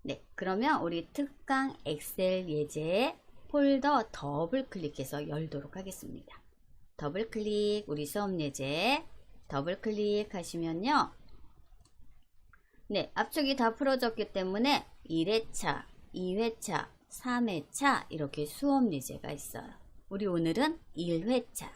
네, 그러면 우리 특강 엑셀 예제 폴더 더블 클릭해서 열도록 하겠습니다. 더블 클릭, 우리 수업 예제 더블 클릭하시면요. 네, 앞쪽이 다 풀어졌기 때문에 1회차, 2회차, 3회차 이렇게 수업 예제가 있어요. 우리 오늘은 1회차.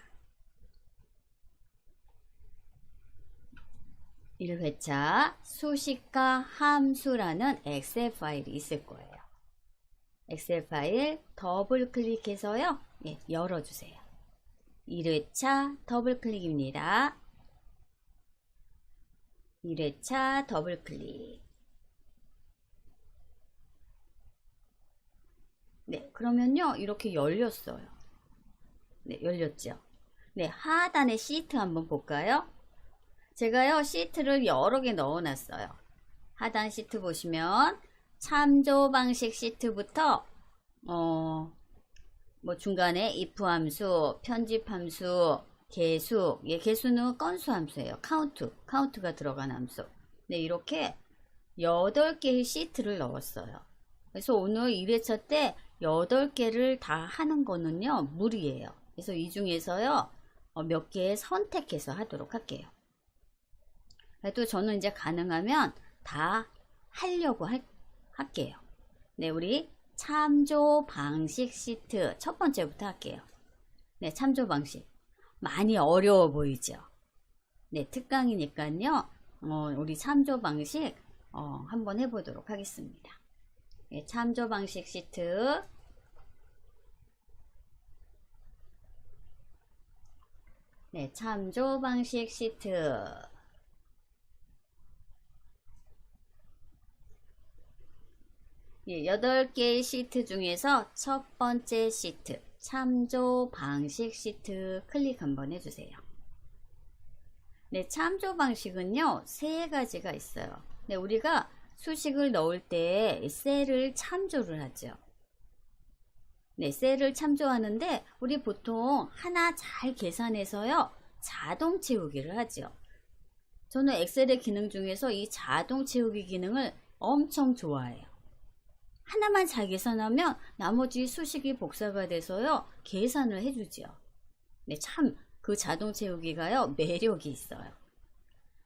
1회차 수식과 함수라는 엑셀 파일이 있을 거예요. 엑셀 파일 더블 클릭해서요. 예, 열어주세요. 1회차 더블 클릭입니다. 1회차 더블 클릭. 네, 그러면요. 이렇게 열렸어요. 네, 열렸죠. 네, 하단에 시트 한번 볼까요? 제가요, 시트를 여러 개 넣어 놨어요. 하단 시트 보시면 참조 방식 시트부터 뭐 중간에 if 함수, 편집 함수, 개수, 예, 개수는 건수 함수예요. 카운트가 들어간 함수. 네, 이렇게 8개의 시트를 넣었어요. 그래서 오늘 1회차 때 8개를 다 하는 거는요, 무리예요. 그래서 이 중에서요, 몇 개 선택해서 하도록 할게요. 그래도 저는 이제 가능하면 다 하려고 할게요. 네, 우리 참조 방식 시트 첫 번째부터 할게요. 네, 참조 방식. 많이 어려워 보이죠? 네, 특강이니까요. 우리 참조 방식 한번 해보도록 하겠습니다. 네, 참조 방식 시트. 네, 참조 방식 시트. 예, 8개의 시트 중에서 첫 번째 시트, 참조 방식 시트 클릭 한번 해주세요. 네, 참조 방식은요, 3가지가 있어요. 네, 우리가 수식을 넣을 때 셀을 참조를 하죠. 네, 셀을 참조하는데 우리 보통 하나 잘 계산해서요, 자동 채우기를 하죠. 저는 엑셀의 기능 중에서 이 자동 채우기 기능을 엄청 좋아해요. 하나만 잘 계산하면 나머지 수식이 복사가 돼서요, 계산을 해주죠. 네, 참 그 자동 채우기가요, 매력이 있어요.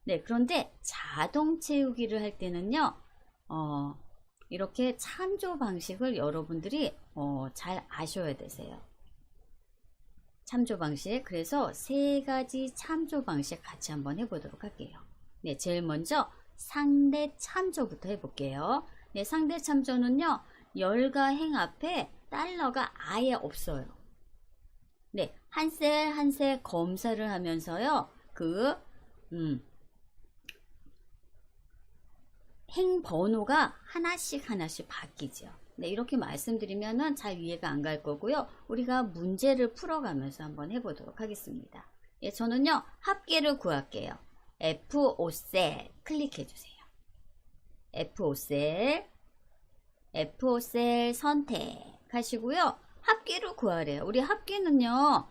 네, 그런데 자동 채우기를 할 때는요, 이렇게 참조 방식을 여러분들이 잘 아셔야 되세요. 참조 방식. 그래서 3가지 참조 방식 같이 한번 해보도록 할게요. 네, 제일 먼저 상대 참조부터 해볼게요. 네, 상대 참조는요, 열과 행 앞에 달러가 아예 없어요. 네, 한 셀 한 셀 검사를 하면서요, 행 번호가 하나씩 바뀌죠. 네, 이렇게 말씀드리면은 잘 이해가 안 갈 거고요. 우리가 문제를 풀어가면서 한번 해보도록 하겠습니다. 예, 저는요, 합계를 구할게요. F5셀 클릭해주세요. F5셀 선택하시고요. 합계를 구하래요. 우리 합계는요,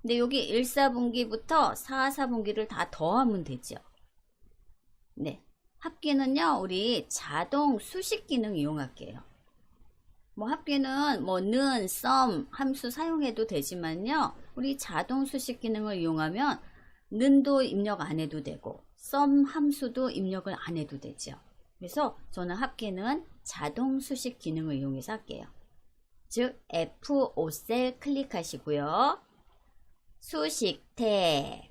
근데 여기 1사분기부터 4사분기를 다 더하면 되죠. 네, 합계는요, 우리 자동 수식 기능 이용할게요. 뭐 합계는 뭐 는, 썸 함수 사용해도 되지만요, 우리 자동 수식 기능을 이용하면 는도 입력 안 해도 되고 썸 함수도 입력을 안 해도 되죠. 그래서 저는 합계는 자동 수식 기능을 이용해서 할게요. 즉 F5셀 클릭하시고요. 수식 탭.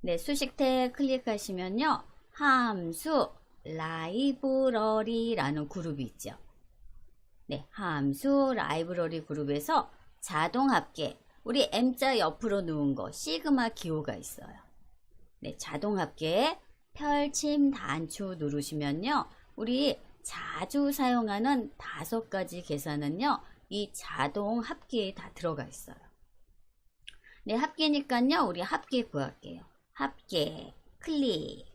네, 수식 탭 클릭하시면요, 함수 라이브러리라는 그룹이 있죠. 네, 함수 라이브러리 그룹에서 자동 합계, 우리 M자 옆으로 놓은 거 시그마 기호가 있어요. 네, 자동 합계 펼침 단추 누르시면요, 우리 자주 사용하는 5가지 계산은요, 이 자동 합계에 다 들어가 있어요. 네, 합계니까요, 우리 합계 구할게요. 합계 클릭.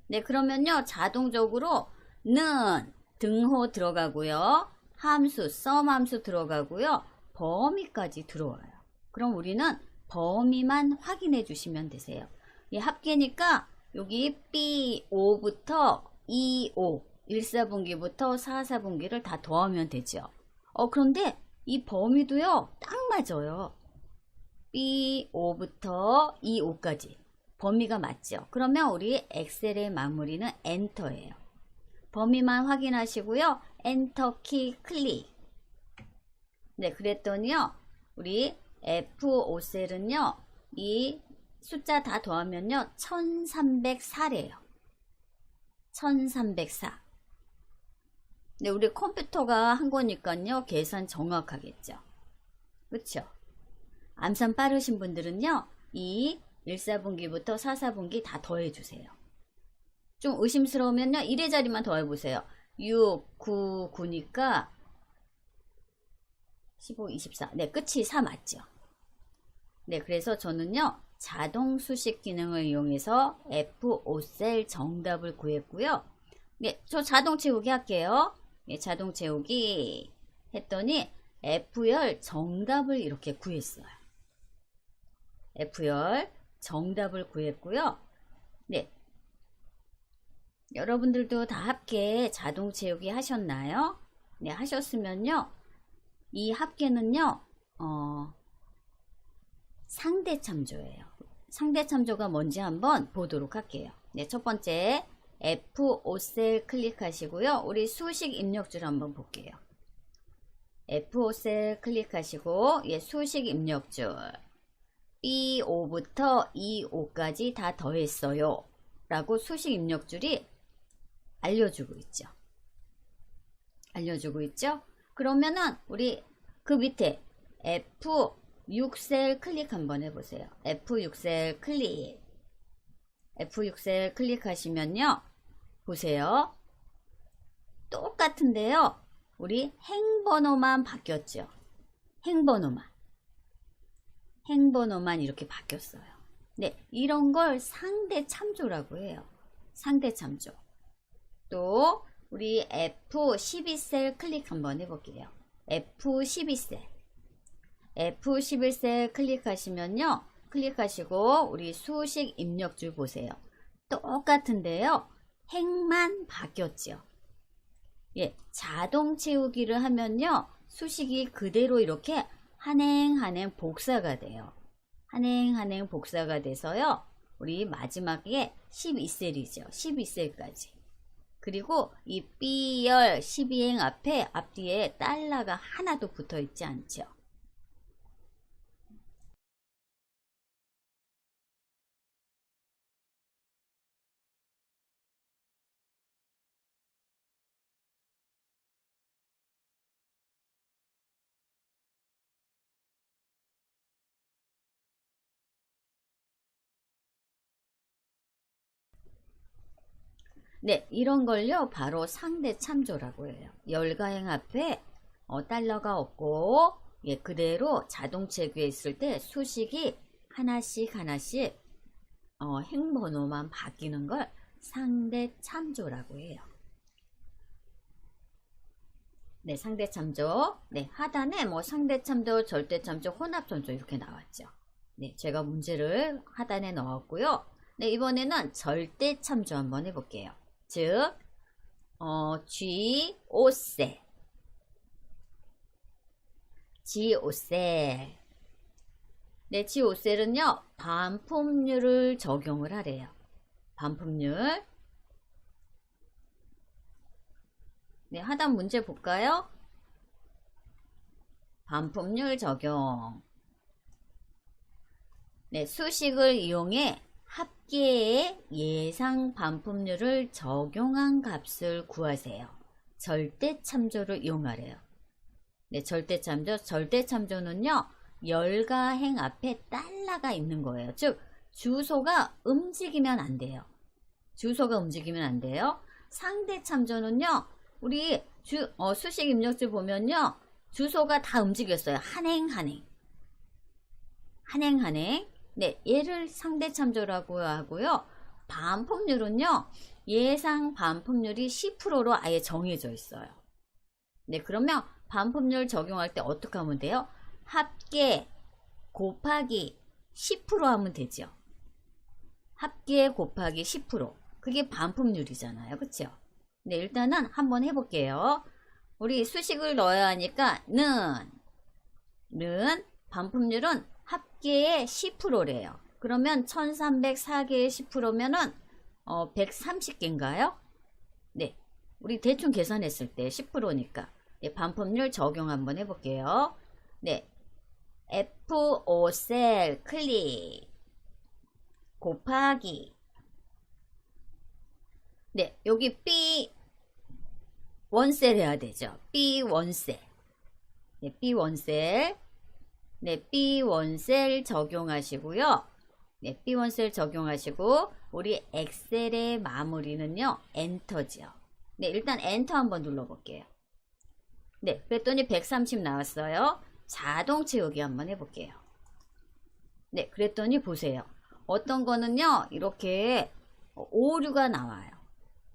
네, 그러면요, 자동적으로 는 등호 들어가고요, 함수 썸 함수 들어가고요, 범위까지 들어와요. 그럼 우리는 범위만 확인해 주시면 되세요. 이 합계니까 여기 B5부터 E5 1사분기부터 4사분기를 다 더하면 되죠. 그런데 이 범위도요 딱 맞아요. B5부터 E5까지 범위가 맞죠. 그러면 우리 엑셀의 마무리는 엔터예요. 범위만 확인하시고요. 엔터 키 클릭. 네, 그랬더니요. 우리 F5셀은요. 이 숫자 다 더하면요. 1304래요. 1304. 네, 우리 컴퓨터가 한 거니까요. 계산 정확하겠죠. 그렇죠? 암산 빠르신 분들은요. 이 1사분기부터 4사분기 다 더해주세요. 좀 의심스러우면요. 1의 자리만 더해보세요. 6, 9, 9니까 15, 24. 네, 끝이 4 맞죠? 네, 그래서 저는요. 자동 수식 기능을 이용해서 F5셀 정답을 구했고요. 네, 저 자동 채우기 할게요. 네, 자동 채우기 했더니 F열 정답을 이렇게 구했어요. F열 정답을 구했고요. 네. 여러분들도 다 합계 자동 채우기 하셨나요? 네, 하셨으면요. 이 합계는요, 상대 참조예요. 상대 참조가 뭔지 한번 보도록 할게요. 네, 첫 번째 F5셀 클릭하시고요. 우리 수식 입력줄 한번 볼게요. F5셀 클릭하시고, 예, 수식 입력줄. B5부터 E5까지 다 더했어요. 라고 수식 입력줄이 알려주고 있죠. 알려주고 있죠? 그러면은 우리 그 밑에 F6셀 클릭 한번 해보세요. F6셀 클릭. F6셀 클릭하시면요. 보세요. 똑같은데요. 우리 행번호만 바뀌었죠. 행번호만 이렇게 바뀌었어요. 네, 이런 걸 상대 참조라고 해요. 상대 참조. 또 우리 F12셀 클릭 한번 해볼게요. F12셀. F11셀 클릭하시면요. 클릭하시고 우리 수식 입력줄 보세요. 똑같은데요. 행만 바뀌었죠. 예, 자동 채우기를 하면요. 수식이 그대로 이렇게 한행 복사가 돼요. 한행 복사가 돼서요. 우리 마지막에 12셀이죠. 12셀까지. 그리고 이 B열 12행 앞뒤에 달러가 하나도 붙어 있지 않죠. 네, 이런 걸요, 바로 상대 참조라고 해요. 열가행 앞에 달러가 없고, 예, 그대로 자동 체크했을 때 수식이 하나씩 행번호만 바뀌는 걸 상대 참조라고 해요. 네, 상대 참조. 네, 하단에 뭐 상대 참조, 절대 참조, 혼합 참조 이렇게 나왔죠. 네, 제가 문제를 하단에 넣었고요. 네, 이번에는 절대 참조 한번 해볼게요. 즉, G5셀. G5셀. 네, G5셀은요, 반품률을 적용을 하래요. 반품률. 네, 하단 문제 볼까요? 반품률 적용. 네, 수식을 이용해 합계의 예상 반품률을 적용한 값을 구하세요. 절대 참조를 이용하래요. 네, 절대 참조는요, 열가행 앞에 달러가 있는 거예요. 즉, 주소가 움직이면 안 돼요. 주소가 움직이면 안 돼요. 상대 참조는요, 우리 수식 입력줄 보면요, 주소가 다 움직였어요. 한행. 네, 얘를 상대 참조라고 하고요. 반품률은요, 예상 반품률이 10%로 아예 정해져 있어요. 네, 그러면 반품률 적용할 때 어떻게 하면 돼요? 합계 곱하기 10% 하면 되죠. 합계 곱하기 10%. 그게 반품률이잖아요. 그쵸? 네, 일단은 한번 해볼게요. 우리 수식을 넣어야 하니까 는 반품률은 합계의 10%래요. 그러면 1304개의 10%면은 130개인가요? 네. 우리 대충 계산했을 때 10%니까. 네, 반품률 적용 한번 해볼게요. 네. F5 셀 클릭 곱하기 네, 여기 B1셀 해야 되죠. B1셀. 네, B1셀. 네, B1셀 적용하시고요. 네, B1셀 적용하시고 우리 엑셀의 마무리는요. 엔터지요. 네, 일단 엔터 한번 눌러볼게요. 네, 그랬더니 130 나왔어요. 자동 채우기 한번 해볼게요. 네, 그랬더니 보세요. 어떤 거는요. 이렇게 오류가 나와요.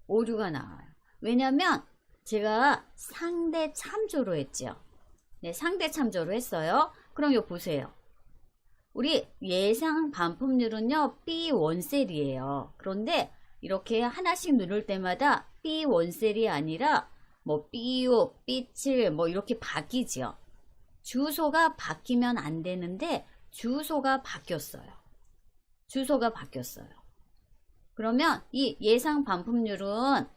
오류가 나와요. 왜냐면 제가 상대 참조로 했죠. 네, 상대 참조로 했어요. 그럼 이거 보세요. 우리 예상 반품률은요. B1셀이에요. 그런데 이렇게 하나씩 누를 때마다 B1셀이 아니라 뭐 B6, B7 뭐 이렇게 바뀌지요. 주소가 바뀌면 안 되는데 주소가 바뀌었어요. 주소가 바뀌었어요. 그러면 이 예상 반품률은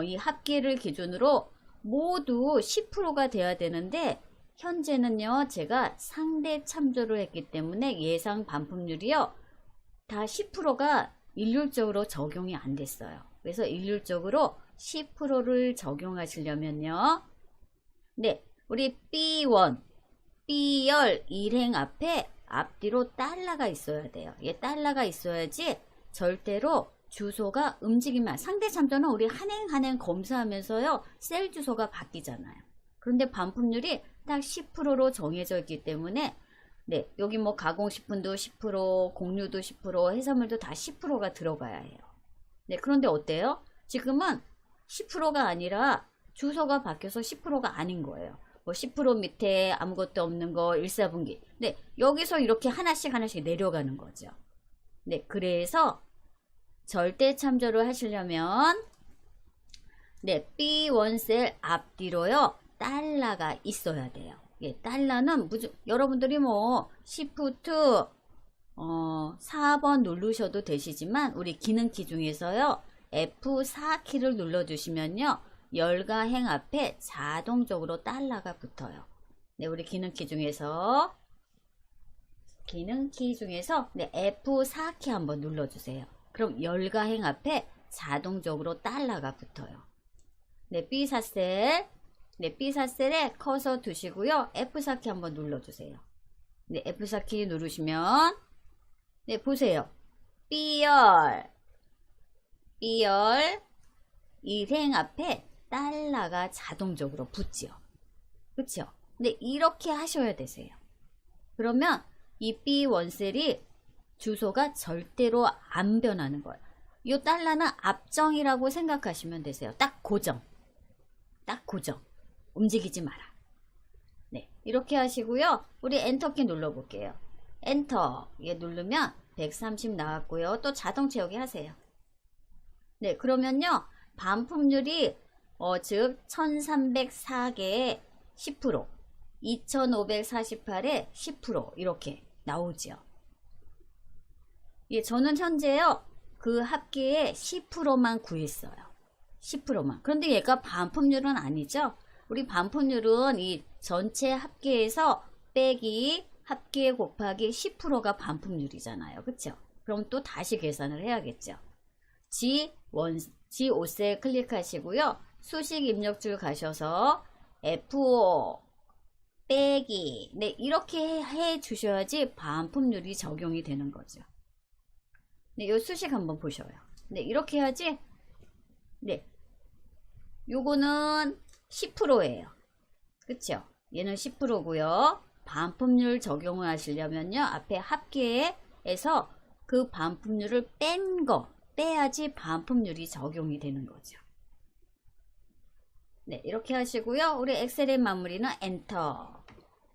이 합계를 기준으로 모두 10%가 돼야 되는데 현재는요. 제가 상대 참조를 했기 때문에 예상 반품률이요. 다 10%가 일률적으로 적용이 안 됐어요. 그래서 일률적으로 10%를 적용하시려면요. 네, 우리 B1, B열 일행 앞뒤로 달러가 있어야 돼요. 예, 달러가 있어야지 절대로 주소가 움직이면 상대 참조는 우리 한행 검사하면서요. 셀 주소가 바뀌잖아요. 그런데 반품률이 딱 10%로 정해져 있기 때문에 네, 여기 뭐 가공식품도 10%, 공유도 10%, 해산물도 다 10%가 들어가야 해요. 네, 그런데 어때요? 지금은 10%가 아니라 주소가 바뀌어서 10%가 아닌 거예요. 뭐 10% 밑에 아무것도 없는 거 1사분기. 네, 여기서 이렇게 하나씩 내려가는 거죠. 네, 그래서 절대 참조를 하시려면 네, B1셀 앞뒤로요. 달러가 있어야 돼요. 예, 달러는 여러분들이 뭐 Shift 4번 누르셔도 되시지만 우리 기능키 중에서요. F4키를 눌러주시면요. 열과행 앞에 자동적으로 달러가 붙어요. 네, 우리 기능키 중에서 네, F4키 한번 눌러주세요. 그럼 열과행 앞에 자동적으로 달러가 붙어요. 네, B4셀. 네, B4셀에 커서 두시고요. F4키 한번 눌러주세요. 네, F4키 누르시면 네, 보세요. B열 일행 앞에 달러가 자동적으로 붙지요. 그쵸? 근데 이렇게 하셔야 되세요. 그러면 이 B1셀이 주소가 절대로 안 변하는 거예요. 이 달러는 앞정이라고 생각하시면 되세요. 딱 고정. 딱 고정. 움직이지 마라. 네, 이렇게 하시고요. 우리 엔터키 눌러볼게요. 엔터. 예, 누르면 130 나왔고요. 또 자동 채우기 하세요. 네, 그러면요. 반품률이 즉 1304개에 10%, 2548에 10% 이렇게 나오죠. 예, 저는 현재요. 그 합계에 10%만 구했어요. 10%만. 그런데 얘가 반품률은 아니죠. 우리 반품률은 이 전체 합계에서 빼기 합계 곱하기 10%가 반품률이잖아요. 그쵸? 그럼 또 다시 계산을 해야겠죠. G5셀 클릭하시고요. 수식 입력줄 가셔서 F5 빼기 네, 이렇게 해 주셔야지 반품률이 적용이 되는 거죠. 네, 요 수식 한번 보셔요. 네, 이렇게 해야지. 네, 요거는 10%예요. 그쵸? 얘는 10%고요. 반품률 적용을 하시려면요. 앞에 합계에서 그 반품률을 빼야지 반품률이 적용이 되는 거죠. 네, 이렇게 하시고요. 우리 엑셀의 마무리는 엔터.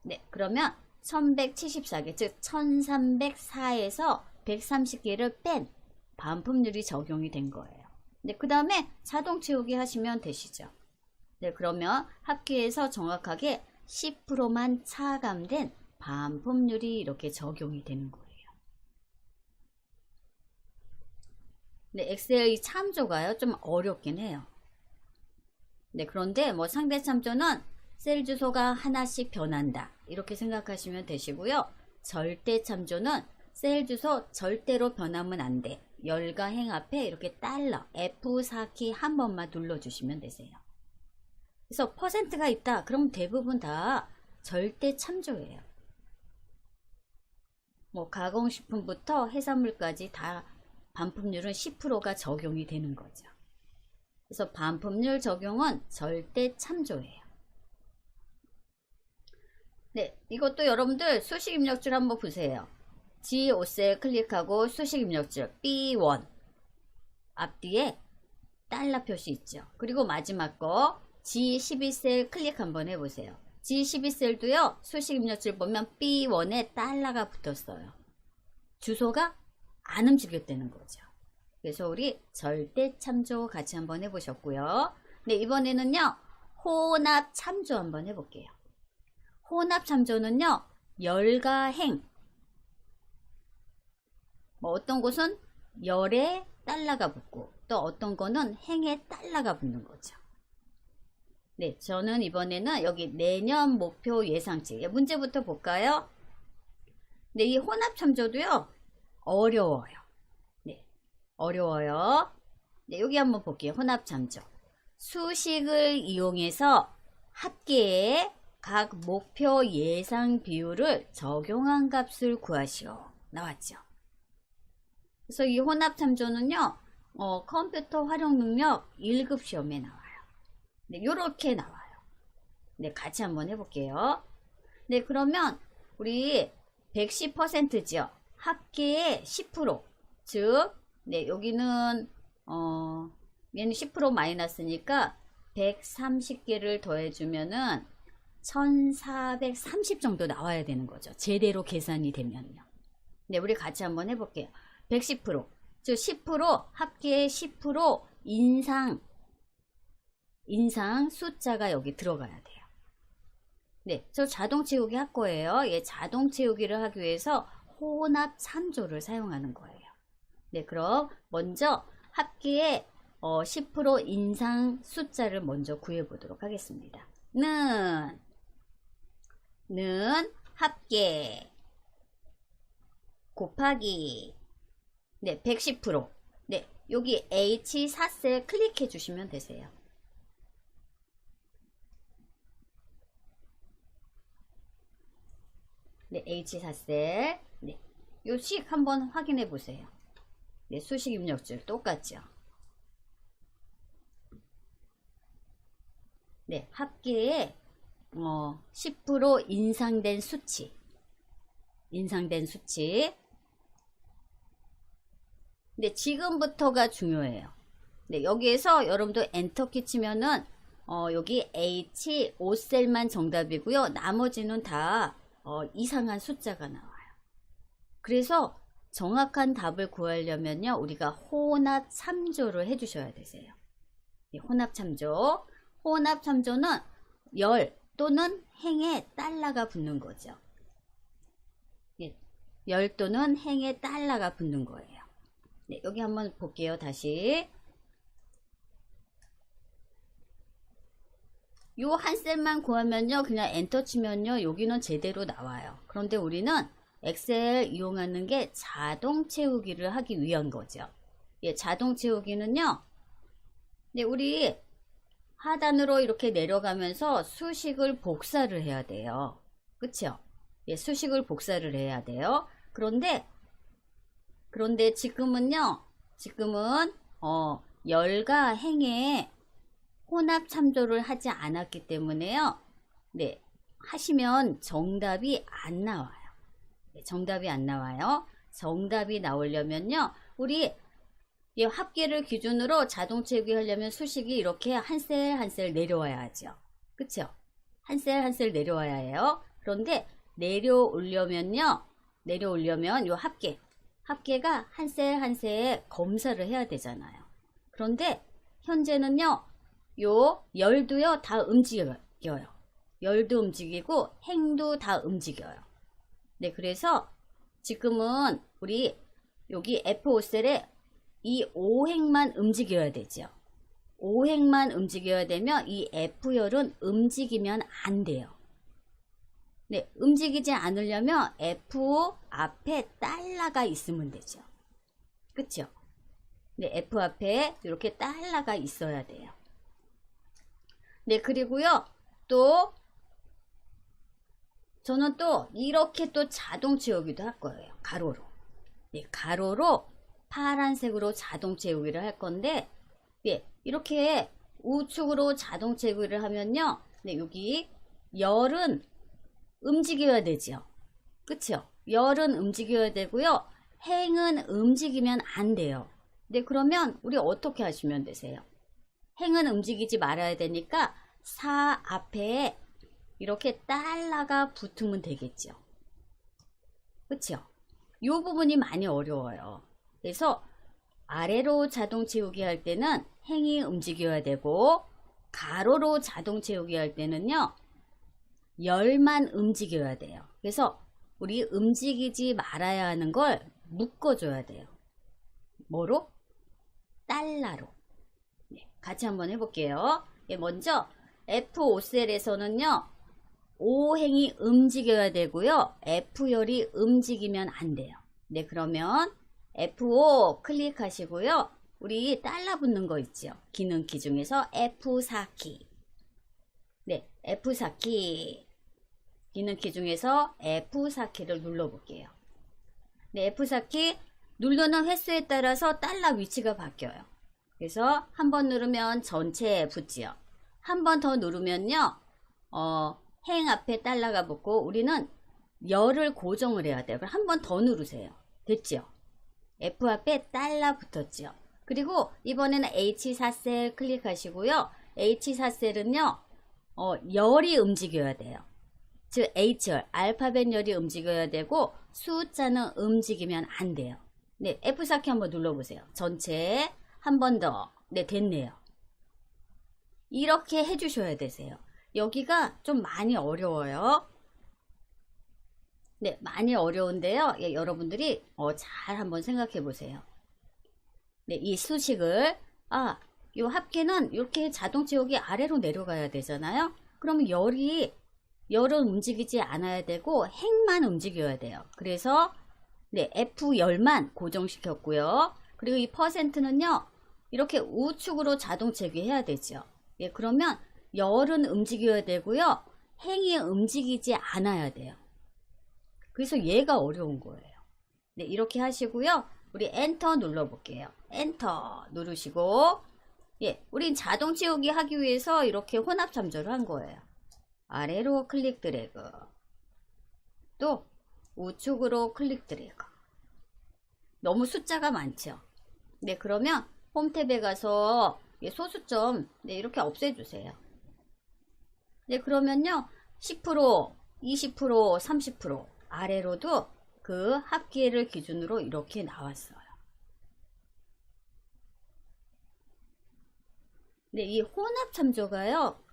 네, 그러면 1174개, 즉 1304에서 130개를 뺀 반품률이 적용이 된 거예요. 네, 그 다음에 자동 채우기 하시면 되시죠. 네, 그러면 합계에서 정확하게 10%만 차감된 반품률이 이렇게 적용이 되는 거예요. 네, 엑셀 이 참조가요, 좀 어렵긴 해요. 네, 그런데 뭐 상대 참조는 셀 주소가 하나씩 변한다, 이렇게 생각하시면 되시고요. 절대 참조는 셀 주소 절대로 변하면 안 돼. 열과 행 앞에 이렇게 달러 F4키 한 번만 눌러주시면 되세요. 그래서 퍼센트가 있다, 그럼 대부분 다 절대 참조예요. 뭐 가공식품부터 해산물까지 다 반품률은 10%가 적용이 되는 거죠. 그래서 반품률 적용은 절대 참조예요. 네, 이것도 여러분들 수식 입력줄 한번 보세요. G5셀 클릭하고 수식 입력줄 B1 앞뒤에 달러 표시 있죠. 그리고 마지막 거 G12셀 클릭 한번 해보세요. G12셀도요, 수식 입력줄 보면 B1에 달러가 붙었어요. 주소가 안 움직였다는 거죠. 그래서 우리 절대 참조 같이 한번 해보셨고요. 네, 이번에는요, 혼합 참조 한번 해볼게요. 혼합 참조는요, 열과 행, 뭐 어떤 곳은 열에 달러가 붙고 또 어떤 거는 행에 달러가 붙는 거죠. 네, 저는 이번에는 여기 내년 목표 예상치 문제부터 볼까요? 네, 이 혼합 참조도요, 어려워요. 네, 어려워요. 네, 여기 한번 볼게요. 혼합 참조. 수식을 이용해서 합계의 각 목표 예상 비율을 적용한 값을 구하시오. 나왔죠. 그래서 이 혼합 참조는요, 컴퓨터 활용 능력 1급 시험에 나와요. 네, 요렇게 나와요. 네, 같이 한번 해볼게요. 네, 그러면 우리 110%죠. 합계의 10%. 즉, 네, 여기는, 얘는 10% 마이너스니까 130개를 더해주면은 1430 정도 나와야 되는 거죠. 제대로 계산이 되면요. 네, 우리 같이 한번 해볼게요. 110%, 즉 10%, 합계의 10% 인상 숫자가 여기 들어가야 돼요. 네, 저 자동 채우기 할 거예요. 예, 자동 채우기를 하기 위해서 혼합 참조를 사용하는 거예요. 네, 그럼 먼저 합계의 10% 인상 숫자를 먼저 구해 보도록 하겠습니다. 는 합계 곱하기, 네, 110%. 네, 여기 H4셀 클릭해 주시면 되세요. 네, H4셀. 네, 요 식 한번 확인해 보세요. 네, 수식 입력줄 똑같죠. 네, 합계에 10% 인상된 수치. 네, 지금부터가 중요해요. 네, 여기에서 여러분도 엔터키 치면은 여기 H5셀만 정답이고요. 나머지는 다 이상한 숫자가 나와요. 그래서 정확한 답을 구하려면요, 우리가 혼합 참조를 해주셔야 되세요. 네, 혼합 참조. 혼합 참조는 열 또는 행에 달러가 붙는 거죠. 네, 열 또는 행에 달러가 붙는 거예요. 네, 여기 한번 볼게요. 다시. 요 한 셀만 구하면요, 그냥 엔터 치면요, 여기는 제대로 나와요. 그런데 우리는 엑셀 이용하는 게 자동 채우기를 하기 위한 거죠. 예, 자동 채우기는요, 네, 우리 하단으로 이렇게 내려가면서 수식을 복사를 해야 돼요. 그쵸? 예, 수식을 복사를 해야 돼요. 그런데 지금은 열과 행에 혼합 참조를 하지 않았기 때문에요. 네, 하시면 정답이 안 나와요. 네, 정답이 안 나와요. 정답이 나오려면요, 우리 이 합계를 기준으로 자동 채우기 하려면 수식이 이렇게 한 셀 한 셀 내려와야 하죠. 그쵸? 한 셀 한 셀 내려와야 해요. 그런데 내려오려면 요 합계 합계가 한 셀 한 셀 검사를 해야 되잖아요. 그런데 현재는요, 요 열도요 다 움직여요. 열도 움직이고 행도 다 움직여요. 네, 그래서 지금은 우리 여기 F5셀에 이 5행만 움직여야 되죠. 5행만 움직여야 되면 이 F열은 움직이면 안 돼요. 네, 움직이지 않으려면 F 앞에 달러가 있으면 되죠. 그쵸? 네, F 앞에 이렇게 달러가 있어야 돼요. 네, 그리고요, 또, 저는 또 이렇게 또 자동 채우기도 할 거예요. 가로로. 네, 가로로 파란색으로 자동 채우기를 할 건데, 네, 이렇게 우측으로 자동 채우기를 하면요, 네, 여기 열은 움직여야 되죠. 그쵸? 열은 움직여야 되고요. 행은 움직이면 안 돼요. 네, 그러면 우리 어떻게 하시면 되세요? 행은 움직이지 말아야 되니까 4 앞에 이렇게 달러가 붙으면 되겠죠. 그쵸? 이 부분이 많이 어려워요. 그래서 아래로 자동 채우기 할 때는 행이 움직여야 되고, 가로로 자동 채우기 할 때는요, 열만 움직여야 돼요. 그래서 우리 움직이지 말아야 하는 걸 묶어줘야 돼요. 뭐로? 달러로. 네, 같이 한번 해볼게요. 예, 먼저 F5셀에서는요, 5행이 움직여야 되고요. F열이 움직이면 안 돼요. 네, 그러면 F5 클릭하시고요. 우리 달러 붙는 거 있죠. 기능키 중에서 F4키. 네, F4키. 기능키 중에서 F4키를 눌러볼게요. 네, F4키 누르는 횟수에 따라서 달러 위치가 바뀌어요. 그래서 한 번 누르면 전체에 붙지요. 한 번 더 누르면요, 행 앞에 달러가 붙고 우리는 열을 고정을 해야 돼요. 그럼 한 번 더 누르세요. 됐죠? F 앞에 달러 붙었죠. 그리고 이번에는 H4셀 클릭하시고요. H4셀은요, 열이 움직여야 돼요. 즉 H열, 알파벳 열이 움직여야 되고 숫자는 움직이면 안 돼요. 네, F4키 한번 눌러보세요. 전체 한 번 더. 네, 됐네요. 이렇게 해주셔야 되세요. 여기가 좀 많이 어려워요. 네, 많이 어려운데요. 예, 여러분들이 잘 한번 생각해 보세요. 네, 이 수식을 이 합계는 이렇게 자동 채우기 아래로 내려가야 되잖아요. 그러면 열은 움직이지 않아야 되고 행만 움직여야 돼요. 그래서 네, F10만 고정시켰고요. 그리고 이 퍼센트는요, 이렇게 우측으로 자동 채기해야 되죠. 예, 그러면 열은 움직여야 되고요. 행이 움직이지 않아야 돼요. 그래서 얘가 어려운 거예요. 네, 이렇게 하시고요. 우리 엔터 눌러볼게요. 엔터 누르시고, 예, 우린 자동 채우기 하기 위해서 이렇게 혼합 참조를 한 거예요. 아래로 클릭 드래그, 또 우측으로 클릭 드래그. 너무 숫자가 많죠. 네, 그러면 홈 탭에 가서 소수점 이렇게 없애주세요. 네, 그러면요 10%, 20%, 30% 아래로도 그 합계를 기준으로 이렇게 나왔어요. 네, 이 혼합 참조가요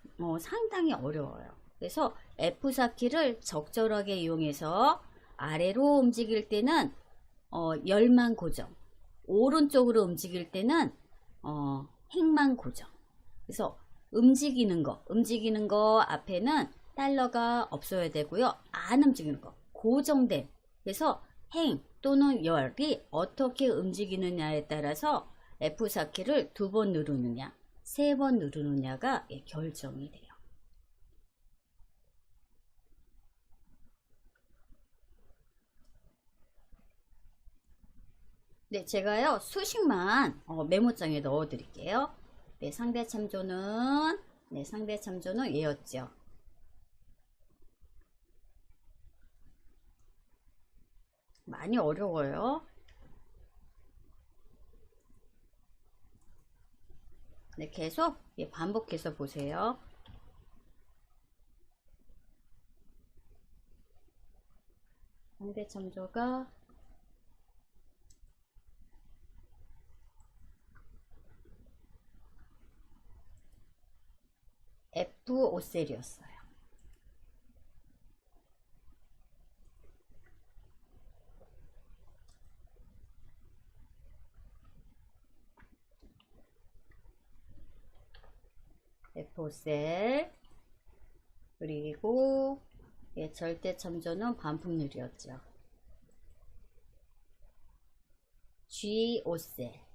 상당히 어려워요. 그래서 F4키를 적절하게 이용해서 아래로 움직일 때는 열만 고정, 오른쪽으로 움직일 때는 행만 고정. 그래서 움직이는 거 앞에는 달러가 없어야 되고요. 안 움직이는 거, 고정된. 그래서 행 또는 열이 어떻게 움직이느냐에 따라서 F4키를 2번 누르느냐, 3번 누르느냐가 결정이 돼요. 네, 제가요 수식만 메모장에 넣어 드릴게요. 네, 상대 참조는 얘였죠. 많이 어려워요. 네, 계속 반복해서 보세요. 상대 참조가 주오셀이었어요. F오셀. 그리고 절대 참조는 반품률이었죠. G오셀.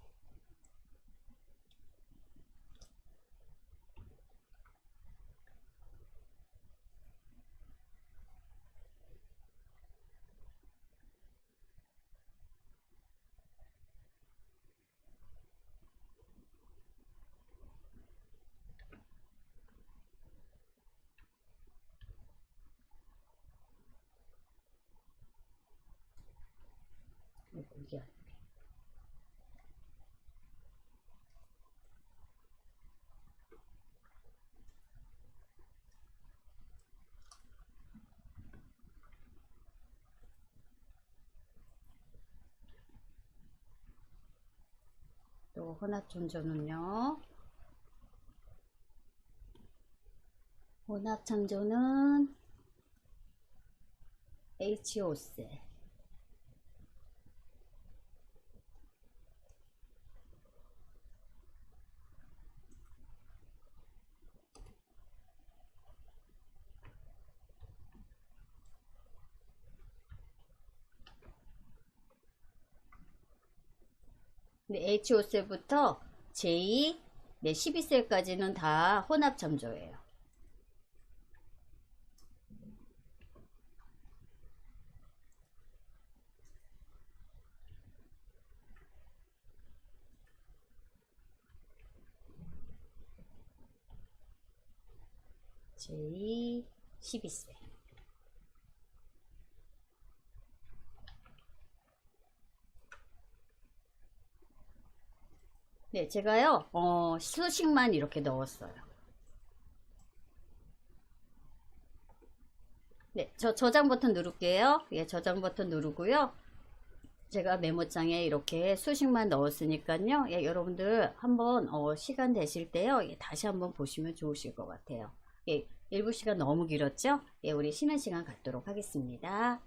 이게 또 혼합창조는요. 혼합창조는 HO셀. 근데 HO셀부터 J, 12셀까지는 다 혼합창조예요. J 12셀. 네, 제가요, 수식만 이렇게 넣었어요. 네, 저 저장 버튼 누를게요. 예, 저장 버튼 누르고요. 제가 메모장에 이렇게 수식만 넣었으니까요. 예, 여러분들 한번 시간 되실 때요. 예, 다시 한번 보시면 좋으실 것 같아요. 예, 일부 시간 너무 길었죠? 예, 우리 쉬는 시간 갖도록 하겠습니다.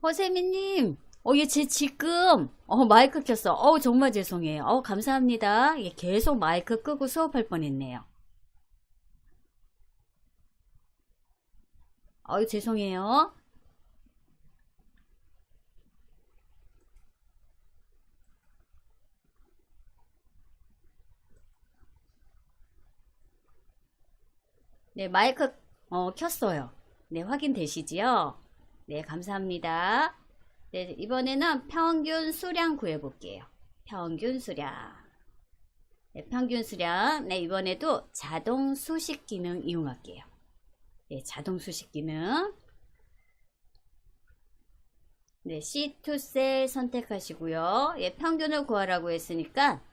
허세미님, 얘 지금, 마이크 켰어. 정말 죄송해요. 감사합니다. 예, 계속 마이크 끄고 수업할 뻔했네요. 죄송해요. 네, 마이크, 켰어요. 네, 확인되시지요? 네, 감사합니다. 네, 이번에는 평균 수량 구해볼게요. 평균 수량. 네, 평균 수량. 네, 이번에도 자동 수식 기능 이용할게요. 네, 자동 수식 기능. 네, C2셀 선택하시고요. 예, 평균을 구하라고 했으니까,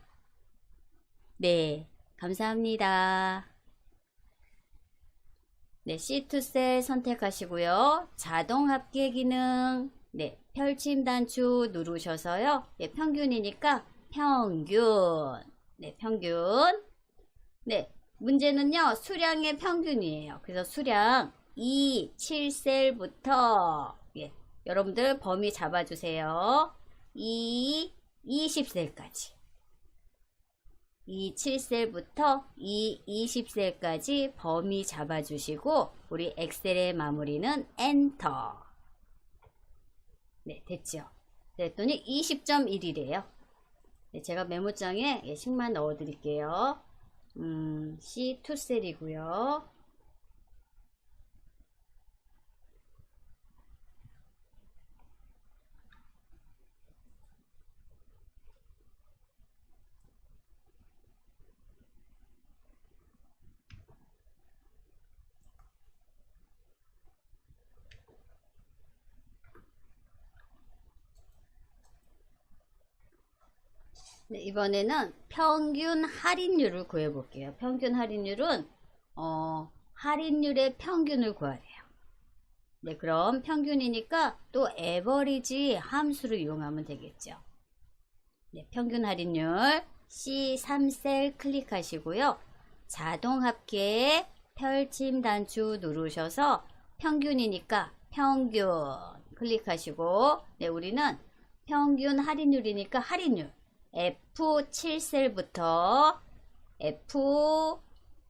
네, 감사합니다. 네, C2셀 선택하시고요. 자동 합계 기능, 네, 펼침 단추 누르셔서요. 예, 평균이니까 평균. 네, 평균. 네, 문제는요, 수량의 평균이에요. 그래서 수량 2, 7셀부터, 예, 여러분들 범위 잡아주세요. 2, 20셀까지. 2, 7셀부터 2, 20셀까지 범위 잡아주시고, 우리 엑셀의 마무리는 엔터. 네, 됐죠. 그랬더니 20.1이래요. 네, 제가 메모장에 예, 식만 넣어 드릴게요. C2셀이고요. 네, 이번에는 평균 할인율을 구해볼게요. 평균 할인율은 할인율의 평균을 구하래요. 네, 그럼 평균이니까 또 에버리지 함수를 이용하면 되겠죠. 네, 평균 할인율 C3셀 클릭하시고요. 자동 합계 펼침 단추 누르셔서 평균이니까 평균 클릭하시고, 네, 우리는 평균 할인율이니까 할인율 F7셀부터 F,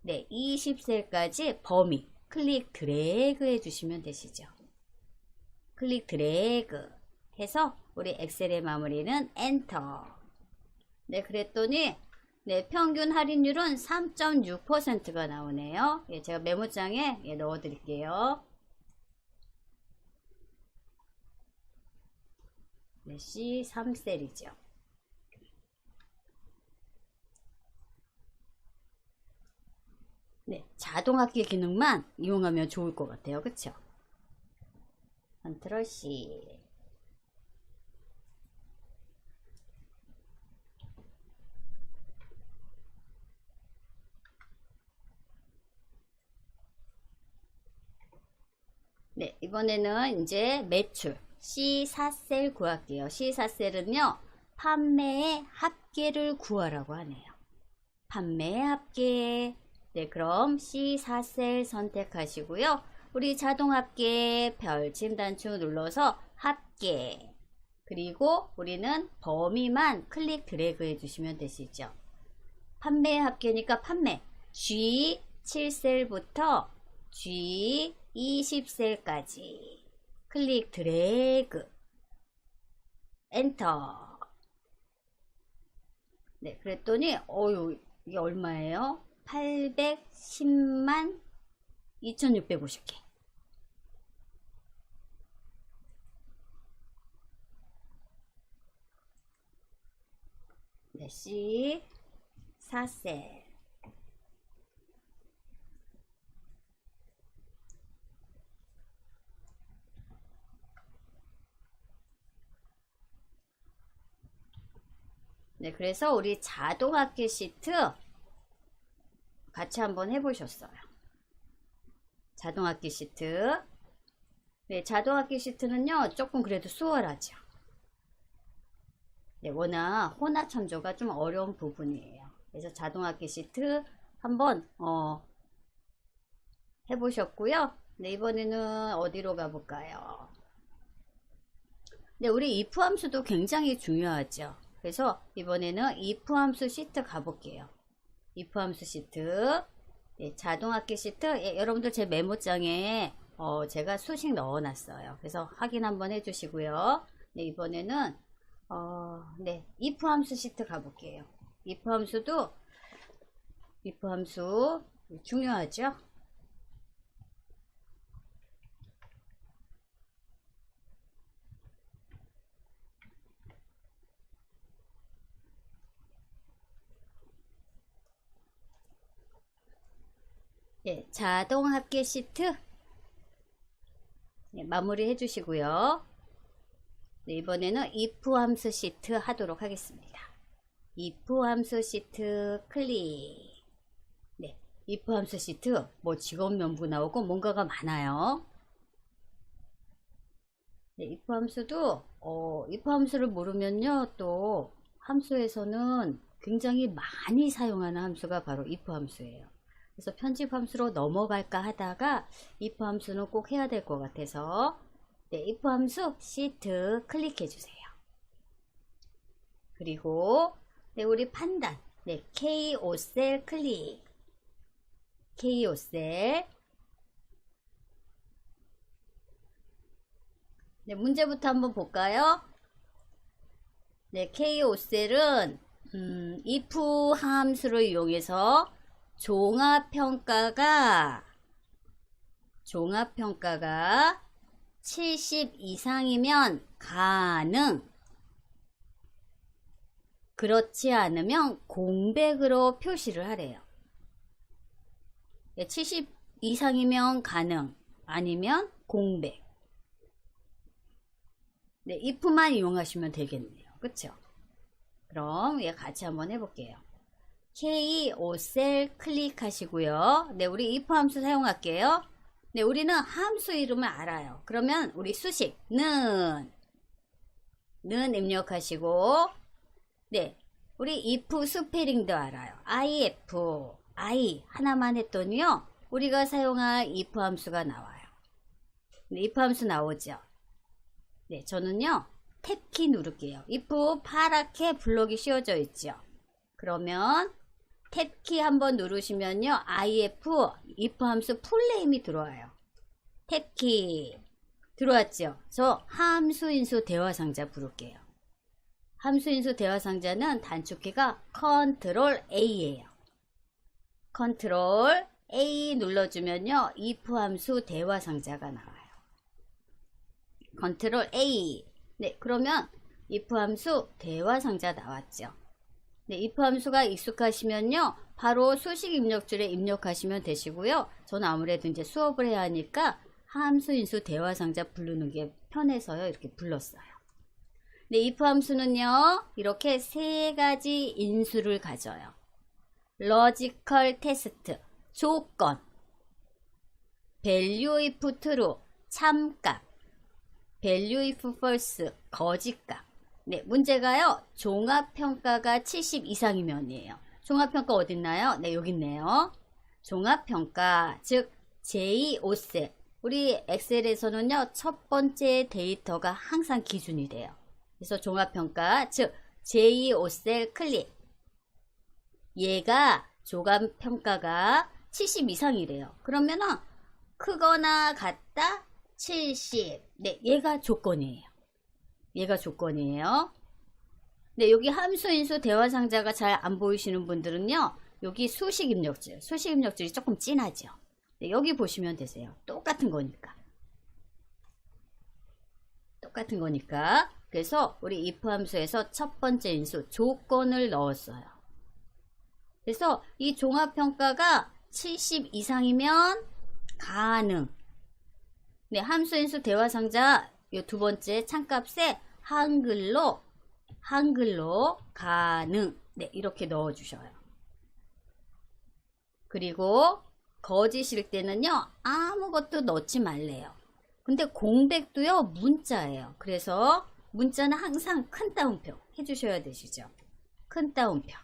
네, 20셀까지 범위 클릭 드래그 해주시면 되시죠. 클릭 드래그 해서 우리 엑셀의 마무리는 엔터. 네, 그랬더니 네, 평균 할인율은 3.6%가 나오네요. 예, 제가 메모장에 예, 넣어 드릴게요. 네, C3셀이죠. 네, 자동 합계 기능만 이용하면 좋을 것 같아요. 그쵸? 컨트롤 C. 네, 이번에는 이제 매출 C4셀 구할게요. C4셀은요, 판매의 합계를 구하라고 하네요. 판매의 합계. 네, 그럼 C4셀 선택하시고요. 우리 자동 합계 별침 단추 눌러서 합계. 그리고 우리는 범위만 클릭 드래그 해주시면 되시죠. 판매 합계니까 판매. G7셀부터 G20셀까지. 클릭 드래그. 엔터. 네, 그랬더니, 이게 얼마예요? 810만 2650개. 네, C4셀. 네, 그래서 우리 자동 합계 시트 같이 한번 해보셨어요. 자동 합계 시트. 네, 자동 합계 시트는요, 조금 그래도 수월하죠. 네, 워낙 혼합 참조가 좀 어려운 부분이에요. 그래서 자동 합계 시트 한번 해보셨고요. 네, 이번에는 어디로 가볼까요? 근데 우리 if 함수도 굉장히 중요하죠. 그래서 이번에는 if 함수 시트 가볼게요. if 함수 시트. 예, 자동합계 시트. 예, 여러분들 제 메모장에 제가 수식 넣어놨어요. 그래서 확인 한번 해주시고요. 네, 이번에는 네, if 함수 시트 가볼게요. if 함수도 if 함수 중요하죠. 예, 자동합계 시트. 네, 마무리 해주시고요. 네, 이번에는 if 함수 시트 하도록 하겠습니다. if 함수 시트 클릭. 네, if 함수 시트 뭐 직업 명부 나오고 뭔가가 많아요. 네, if 함수도 if 함수를 모르면요, 또 함수에서는 굉장히 많이 사용하는 함수가 바로 if 함수예요. 그래서 편집 함수로 넘어갈까 하다가 if 함수는 꼭 해야 될 것 같아서 네, if 함수 시트 클릭해 주세요. 그리고 네, 우리 판단 네, KOCell 클릭. KOCell. 네, 문제부터 한번 볼까요? 네, KOCell은 if 함수를 이용해서 종합평가가 70 이상이면 가능, 그렇지 않으면 공백으로 표시를 하래요. 70 이상이면 가능, 아니면 공백. 네, if만 이용하시면 되겠네요. 그쵸? 그럼 같이 한번 해볼게요. KOCell 클릭하시고요. 네, 우리 if 함수 사용할게요. 네, 우리는 함수 이름을 알아요. 그러면 우리 수식 는 입력하시고, 네, 우리 if 스페링도 알아요. if, I 하나만 했더니요, 우리가 사용할 if 함수가 나와요. 네, if 함수 나오죠. 네, 저는요, 탭키 누를게요. if 파랗게 블럭이 씌워져 있죠. 그러면 탭키 한번 누르시면요, if 함수 풀네임이 들어와요. 탭키 들어왔죠. 저 함수인수 대화상자 부를게요. 함수인수 대화상자는 단축키가 컨트롤 A예요. 컨트롤 A 눌러주면요, if 함수 대화상자가 나와요. 컨트롤 A. 네, 그러면 if 함수 대화상자 나왔죠. 네, if 함수가 익숙하시면요, 바로 수식 입력줄에 입력하시면 되시고요. 저는 아무래도 이제 수업을 해야 하니까 함수인수 대화상자 부르는 게 편해서요, 이렇게 불렀어요. 네, if 함수는요, 이렇게 세 가지 인수를 가져요. logical test, 조건, value if true, 참값, value if false, 거짓값. 네, 문제가요, 종합평가가 70 이상이면이에요. 종합평가 어딨나요? 네, 여기 있네요. 종합평가, 즉 JOCell. 우리 엑셀에서는요, 첫 번째 데이터가 항상 기준이 돼요. 그래서 종합평가, 즉 JOCell 클릭. 얘가 종합평가가 70 이상이래요. 그러면은 크거나 같다 70. 네, 얘가 조건이에요. 얘가 조건이에요. 네, 여기 함수인수 대화상자가 잘 안 보이시는 분들은요, 여기 수식 입력줄이 조금 진하죠. 네, 여기 보시면 되세요. 똑같은 거니까. 그래서 우리 if 함수에서 첫 번째 인수 조건을 넣었어요. 그래서 이 종합평가가 70 이상이면 가능. 네, 함수인수 대화상자 요 두 번째 참값에 한글로 가능. 네, 이렇게 넣어 주셔요. 그리고 거짓일 때는요, 아무것도 넣지 말래요. 근데 공백도요, 문자예요. 그래서 문자는 항상 큰 따옴표 해주셔야 되시죠. 큰 따옴표.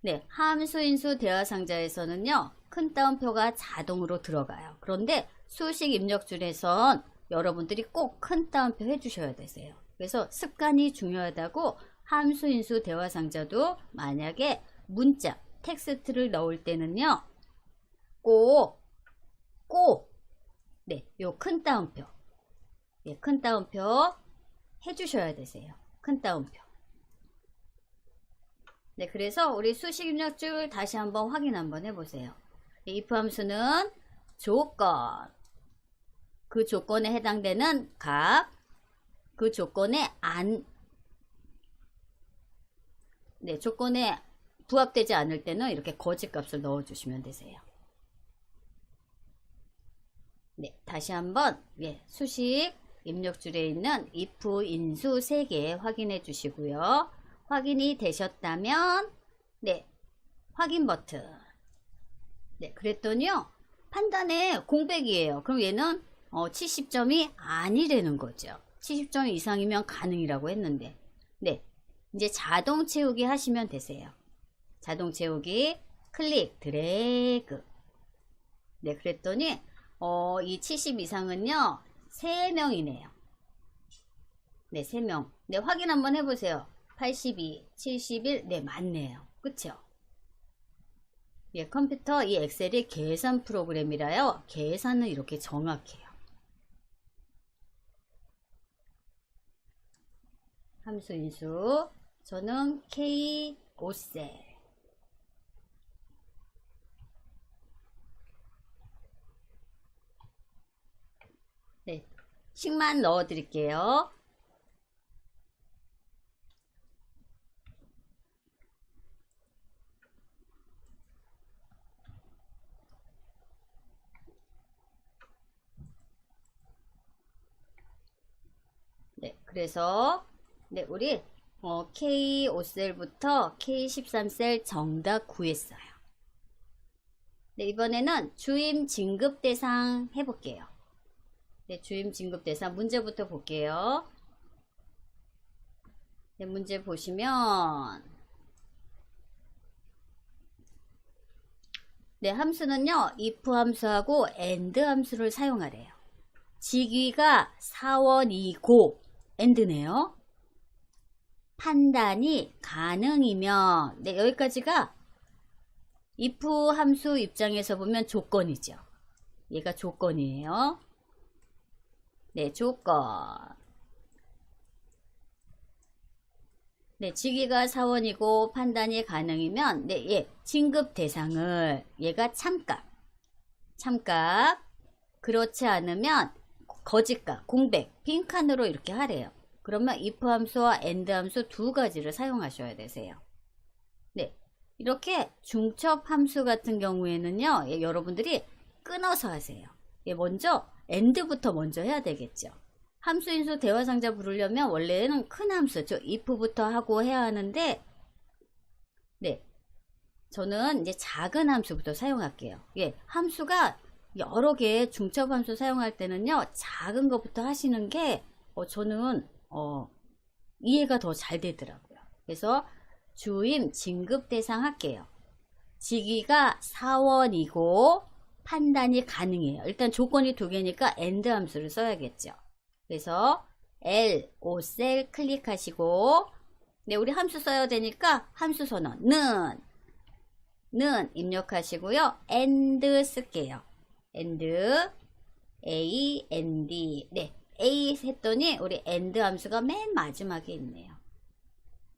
네, 함수인수 대화상자에서는요, 큰 따옴표가 자동으로 들어가요. 그런데 수식 입력줄에선 여러분들이 꼭 큰 따옴표 해주셔야 되세요. 그래서 습관이 중요하다고 함수인수 대화상자도 만약에 문자, 텍스트를 넣을 때는요. 꼭, 네, 요 큰 따옴표. 예, 큰 따옴표 해주셔야 되세요. 큰 따옴표. 네, 그래서 우리 수식 입력줄 다시 한번 확인 한번 해보세요. if 함수는 조건, 그 조건에 해당되는 값, 그 조건에 네, 조건에 부합되지 않을 때는 이렇게 거짓 값을 넣어주시면 되세요. 네, 다시 한번 수식 입력줄에 있는 if 인수 3개 확인해 주시고요. 확인이 되셨다면 확인 버튼. 네, 그랬더니요. 판단에 공백이에요. 그럼 얘는 70점이 아니라는 거죠. 70점 이상이면 가능이라고 했는데 이제 자동 채우기 하시면 되세요. 자동 채우기 클릭 드래그. 네, 그랬더니 이 70 이상은요 3명이네요. 네, 3명. 네, 확인 한번 해보세요. 82, 71, 네, 맞네요. 그쵸? 예, 컴퓨터 이 엑셀이 계산 프로그램이라요. 계산은 이렇게 정확해요. 함수 인수. 저는 K 5셀. 네, 식만 넣어 드릴게요. 네, 그래서 우리 K5셀부터 K13셀 정답 구했어요. 네, 이번에는 주임 진급 대상 해볼게요. 네, 주임 진급 대상 문제부터 볼게요. 네, 문제 보시면 네, 함수는요 if 함수하고 and 함수를 사용하래요. 직위가 사원이고 and네요. 판단이 가능이면 네, 여기까지가 if 함수 입장에서 보면 조건이죠. 얘가 조건이에요. 네, 조건. 네, 직위가 사원이고 판단이 가능이면 네, 진급 대상을 얘가 참값. 그렇지 않으면 거짓값, 공백, 빈칸으로 이렇게 하래요. 그러면 if 함수와 and 함수 두 가지를 사용하셔야 되세요. 네, 이렇게 중첩 함수 같은 경우에는요, 여러분들이 끊어서 하세요. 먼저 and부터 먼저 해야 되겠죠. 함수인수 대화상자 부르려면 원래는 큰 함수, 즉 if부터 하고 해야 하는데, 네, 저는 이제 작은 함수부터 사용할게요. 함수가 여러 개의 중첩 함수 사용할 때는요, 작은 것부터 하시는 게 저는 이해가 더 잘 되더라고요. 그래서 주임 진급 대상 할게요. 직위가 사원이고 판단이 가능해요. 일단 조건이 두 개니까 and 함수를 써야겠죠. 그래서 L 5셀 클릭하시고 네, 우리 함수 써야 되니까 함수 선언 는 입력하시고요. and 쓸게요. and A, and 네, A 했더니 우리 and 함수가 맨 마지막에 있네요.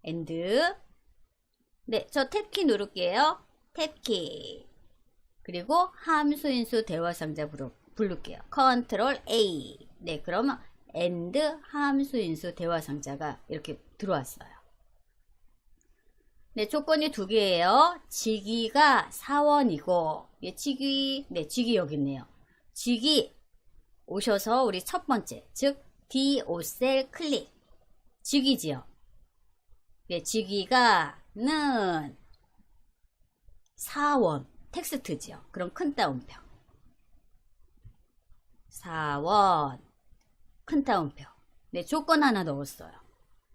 and 네, 저 탭키 누를게요. 탭키 그리고 함수인수 대화상자 부를게요. 컨트롤 A 네, 그러면 and 함수인수 대화상자가 이렇게 들어왔어요. 네, 조건이 두 개예요. 직위가 사원이고 직위 여기 있네요. 직위 오셔서 우리 첫 번째, 즉 D5셀 클릭. 직위지요. 네, 직위가는 사원 텍스트지요. 그럼 큰 따옴표. 사원 큰 따옴표. 네, 조건 하나 넣었어요.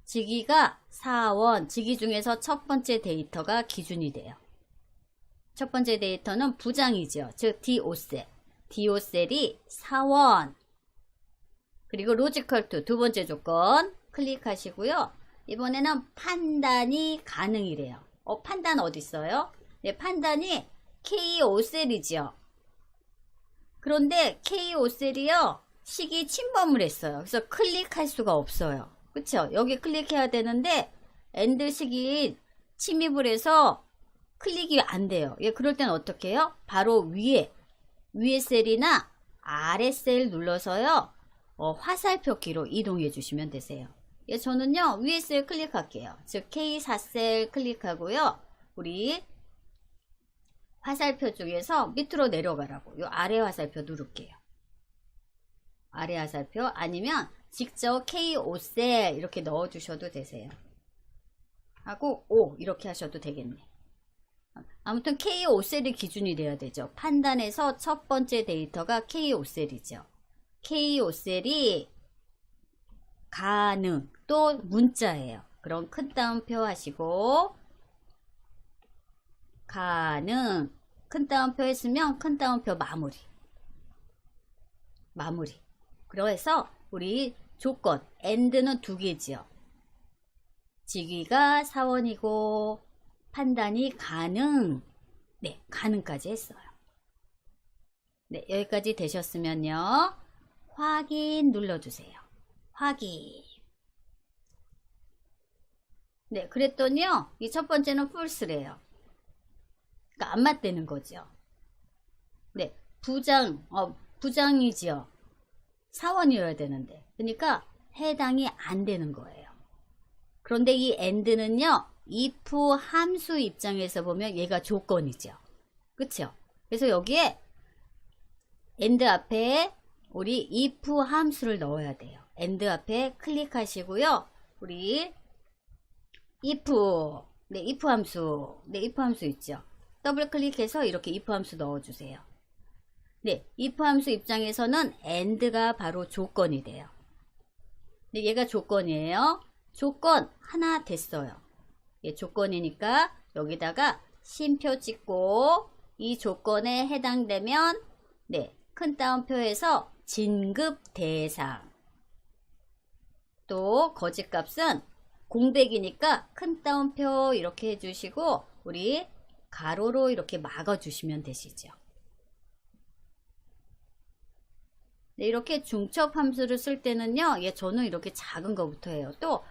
직위가 사원, 직위 중에서 첫 번째 데이터가 기준이 돼요. 첫 번째 데이터는 부장이죠. 즉 D5셀. D5셀이 사원. 그리고 로지컬 투 두 번째 조건 클릭하시고요. 이번에는 판단이 가능이래요. 판단 어디 있어요? 네, 판단이 K5셀이죠. 그런데 K5셀이요. 식이 침범을 했어요. 그래서 클릭할 수가 없어요. 그쵸? 여기 클릭해야 되는데 엔드 식이 침입을 해서 클릭이 안 돼요. 예, 그럴 땐 어떻게 해요? 바로 위에 셀이나 아래 셀 눌러서요. 화살표 키로 이동해 주시면 되세요. 예, 저는요. 위에 셀 클릭할게요. 즉 K4셀 클릭하고요. 우리 화살표 중에서 밑으로 내려가라고 요 아래 화살표 누를게요. 아래 화살표 아니면 직접 K5셀 이렇게 넣어 주셔도 되세요. 하고 5 이렇게 하셔도 되겠네. 아무튼 K5셀이 기준이 돼야 되죠. 판단에서 첫 번째 데이터가 K5셀이죠. K5셀이 가능 또 문자예요. 그럼 큰 따옴표 하시고 가능 큰 따옴표 했으면 큰 따옴표 마무리. 그래서 우리 조건 AND는 두 개지요. 직위가 사원이고 판단이 가능. 네, 가능까지 했어요. 네, 여기까지 되셨으면요. 확인 눌러주세요. 확인. 네, 그랬더니요. 이 첫 번째는 false래요. 그러니까 안 맞대는 거죠. 네, 부장이지요. 사원이어야 되는데. 그러니까 해당이 안 되는 거예요. 그런데 이 AND는요. if 함수 입장에서 보면 얘가 조건이죠. 그쵸? 그래서 여기에 AND 앞에 우리 if 함수를 넣어야 돼요. AND 앞에 클릭하시고요. 우리 if 네, if 함수 있죠. 더블 클릭해서 이렇게 if 함수 넣어주세요. 네, if 함수 입장에서는 AND가 바로 조건이 돼요. 네, 얘가 조건이에요. 조건 하나 됐어요. 예, 조건이니까 여기다가 쉼표 찍고 이 조건에 해당되면 네, 큰 따옴표에서 진급 대상 또 거짓값은 공백이니까 큰 따옴표 이렇게 해주시고 우리 가로로 이렇게 막아주시면 되시죠. 네, 이렇게 중첩 함수를 쓸 때는요, 예, 저는 이렇게 작은 거부터 해요. 또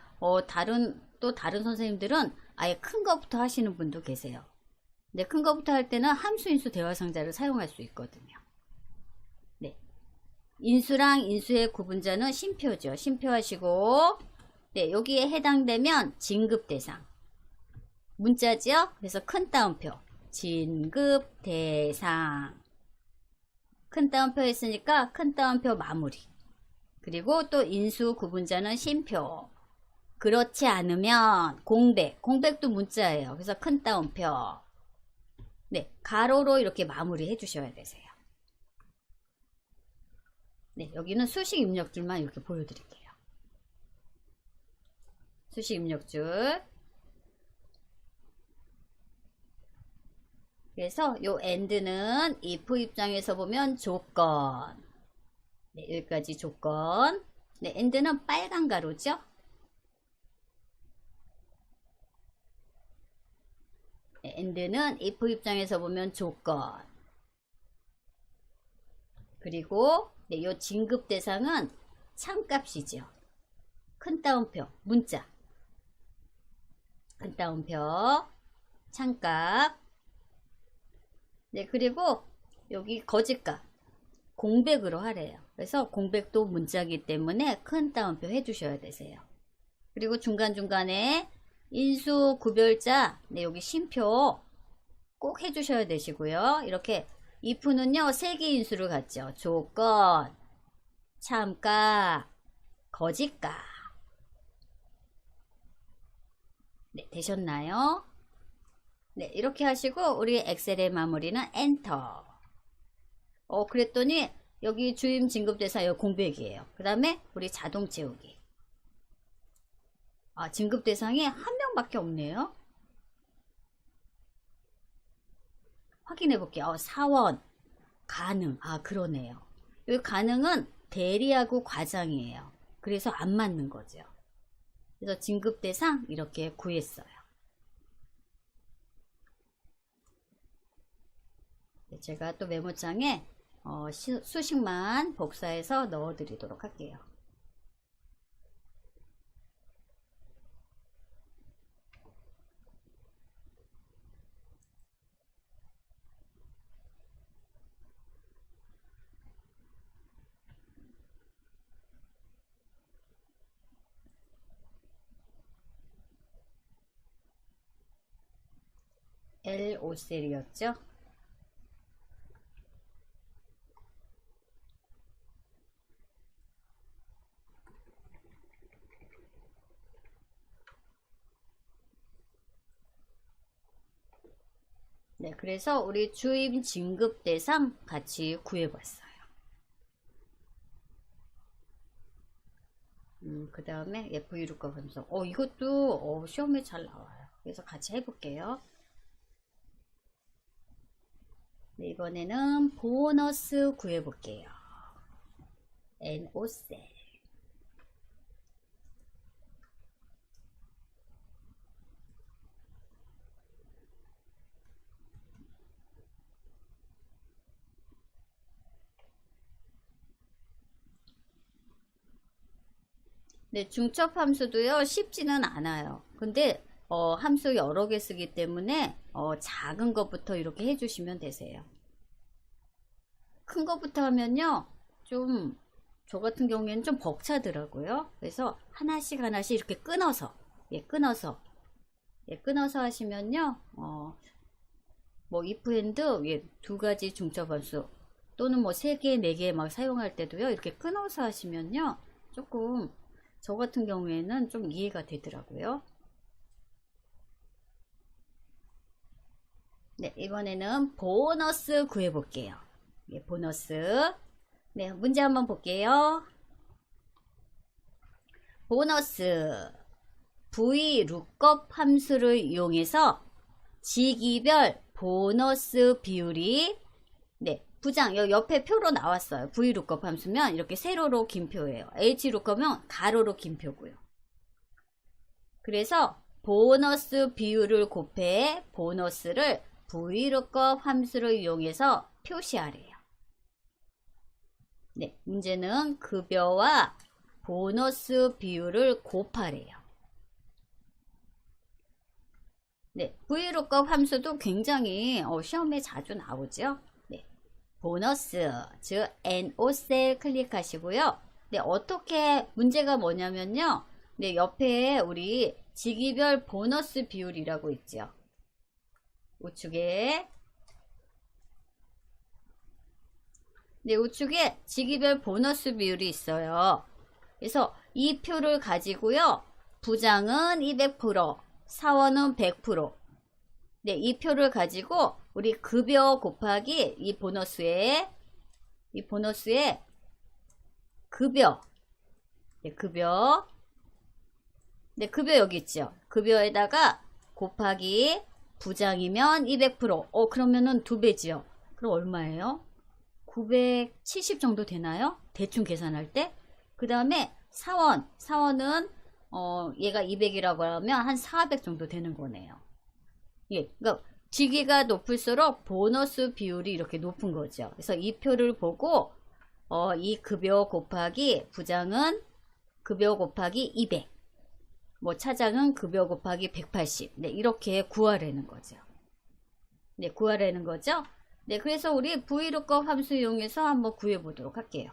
다른 선생님들은 아예 큰 거부터 하시는 분도 계세요. 네, 큰 거부터 할 때는 함수인수 대화상자를 사용할 수 있거든요. 네, 인수랑 인수의 구분자는 쉼표죠. 쉼표 하시고, 네, 여기에 해당되면 진급 대상. 문자지요? 그래서 큰 따옴표. 진급 대상. 큰 따옴표 했으니까 큰 따옴표 마무리. 그리고 또 인수 구분자는 쉼표. 그렇지 않으면 공백도 문자예요. 그래서 큰 따옴표. 네, 가로로 이렇게 마무리 해주셔야 되세요. 네, 여기는 수식 입력줄만 이렇게 보여드릴게요. 수식 입력줄. 그래서 요 AND는 if 입장에서 보면 조건. 네, 여기까지 조건. 네, AND는 빨간 가로죠. 네, AND는 if 입장에서 보면 조건. 그리고 네, 요 진급 대상은 참값이죠. 큰 따옴표 문자. 큰 따옴표 참값. 네, 그리고 여기 거짓값 공백으로 하래요. 그래서 공백도 문자이기 때문에 큰 따옴표 해주셔야 되세요. 그리고 중간중간에 인수 구별자, 네, 여기 쉼표 꼭 해주셔야 되시고요. 이렇게 if는요, 세 개 인수를 갖죠. 조건, 참값, 거짓값. 네, 되셨나요? 네, 이렇게 하시고 우리 엑셀의 마무리는 엔터. 그랬더니 여기 주임 진급대사 여기 공백이에요. 그 다음에 우리 자동 채우기. 진급대상이 한 명밖에 없네요. 확인해 볼게요. 사원 가능. 그러네요. 여기 가능은 대리하고 과장이에요. 그래서 안 맞는 거죠. 그래서 진급대상 이렇게 구했어요. 제가 또 메모장에 수식만 복사해서 넣어 드리도록 할게요. L5셀이었죠? 네, 그래서 우리 주임 진급 대상 같이 구해봤어요. 그 다음에 VLOOKUP 함수. 이것도 시험에 잘 나와요. 그래서 같이 해볼게요. 네, 이번에는 보너스 구해볼게요. NO셀. 네, 중첩 함수도요, 쉽지는 않아요. 근데, 함수 여러 개 쓰기 때문에, 작은 것부터 이렇게 해주시면 되세요. 큰 것부터 하면요, 저 같은 경우에는 좀 벅차더라고요. 그래서 하나씩 이렇게 끊어서 하시면요, 뭐, if and, 두 가지 중첩 함수, 또는 뭐, 3개, 4개 막 사용할 때도요, 이렇게 끊어서 하시면요, 조금, 저 같은 경우에는 좀 이해가 되더라고요. 네, 이번에는 보너스 구해볼게요. 네, 보너스. 네, 문제 한번 볼게요. 보너스. VLOOKUP 함수를 이용해서 직위별 보너스 비율이, 네, 부장, 여기 옆에 표로 나왔어요. VLOOKUP 함수면 이렇게 세로로 긴 표예요. HLOOKUP은 가로로 긴 표고요. 그래서 보너스 비율을 곱해 보너스를 VLOOKUP 함수를 이용해서 표시하래요. 네, 문제는 급여와 보너스 비율을 곱하래요. 네, VLOOKUP 함수도 굉장히 시험에 자주 나오죠. 네, 보너스, 즉 NO셀 클릭하시고요. 네, 어떻게 문제가 뭐냐면요. 네, 옆에 우리 직위별 보너스 비율이라고 있죠. 우측에, 네, 우측에 직위별 보너스 비율이 있어요. 그래서 이 표를 가지고요. 부장은 200%, 사원은 100%. 네, 이 표를 가지고 우리 급여 곱하기 이 보너스에 급여. 네, 급여. 네, 급여 여기 있죠. 급여에다가 곱하기 부장이면 200%. 그러면은 2배지요. 그럼 얼마예요? 970 정도 되나요? 대충 계산할 때. 그 다음에 사원은 얘가 200이라고 하면 한 400 정도 되는 거네요. 예, 그러니까 직위가 높을수록 보너스 비율이 이렇게 높은 거죠. 그래서 이 표를 보고 이 급여 곱하기 부장은 급여 곱하기 200, 뭐 차장은 급여 곱하기 180. 네, 이렇게 구하라는 거죠. 네, 구하라는 거죠. 네, 그래서 우리 VLOOKUP 함수 이용해서 한번 구해 보도록 할게요.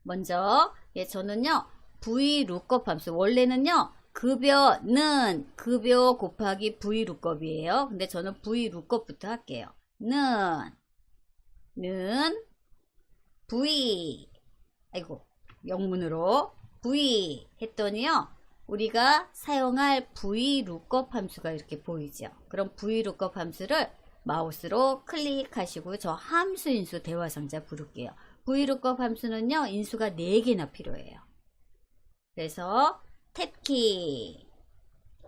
먼저 저는요 VLOOKUP 함수, 원래는요 급여는 급여 곱하기 VLOOKUP이에요. 근데 저는 VLOOKUP부터 할게요. 는 V, 영문으로 V 했더니요 우리가 사용할 VLOOKUP 함수가 이렇게 보이죠. 그럼 VLOOKUP 함수를 마우스로 클릭하시고 저 함수 인수 대화상자 부를게요. VLOOKUP 함수는요 인수가 4개나 필요해요. 그래서 탭키,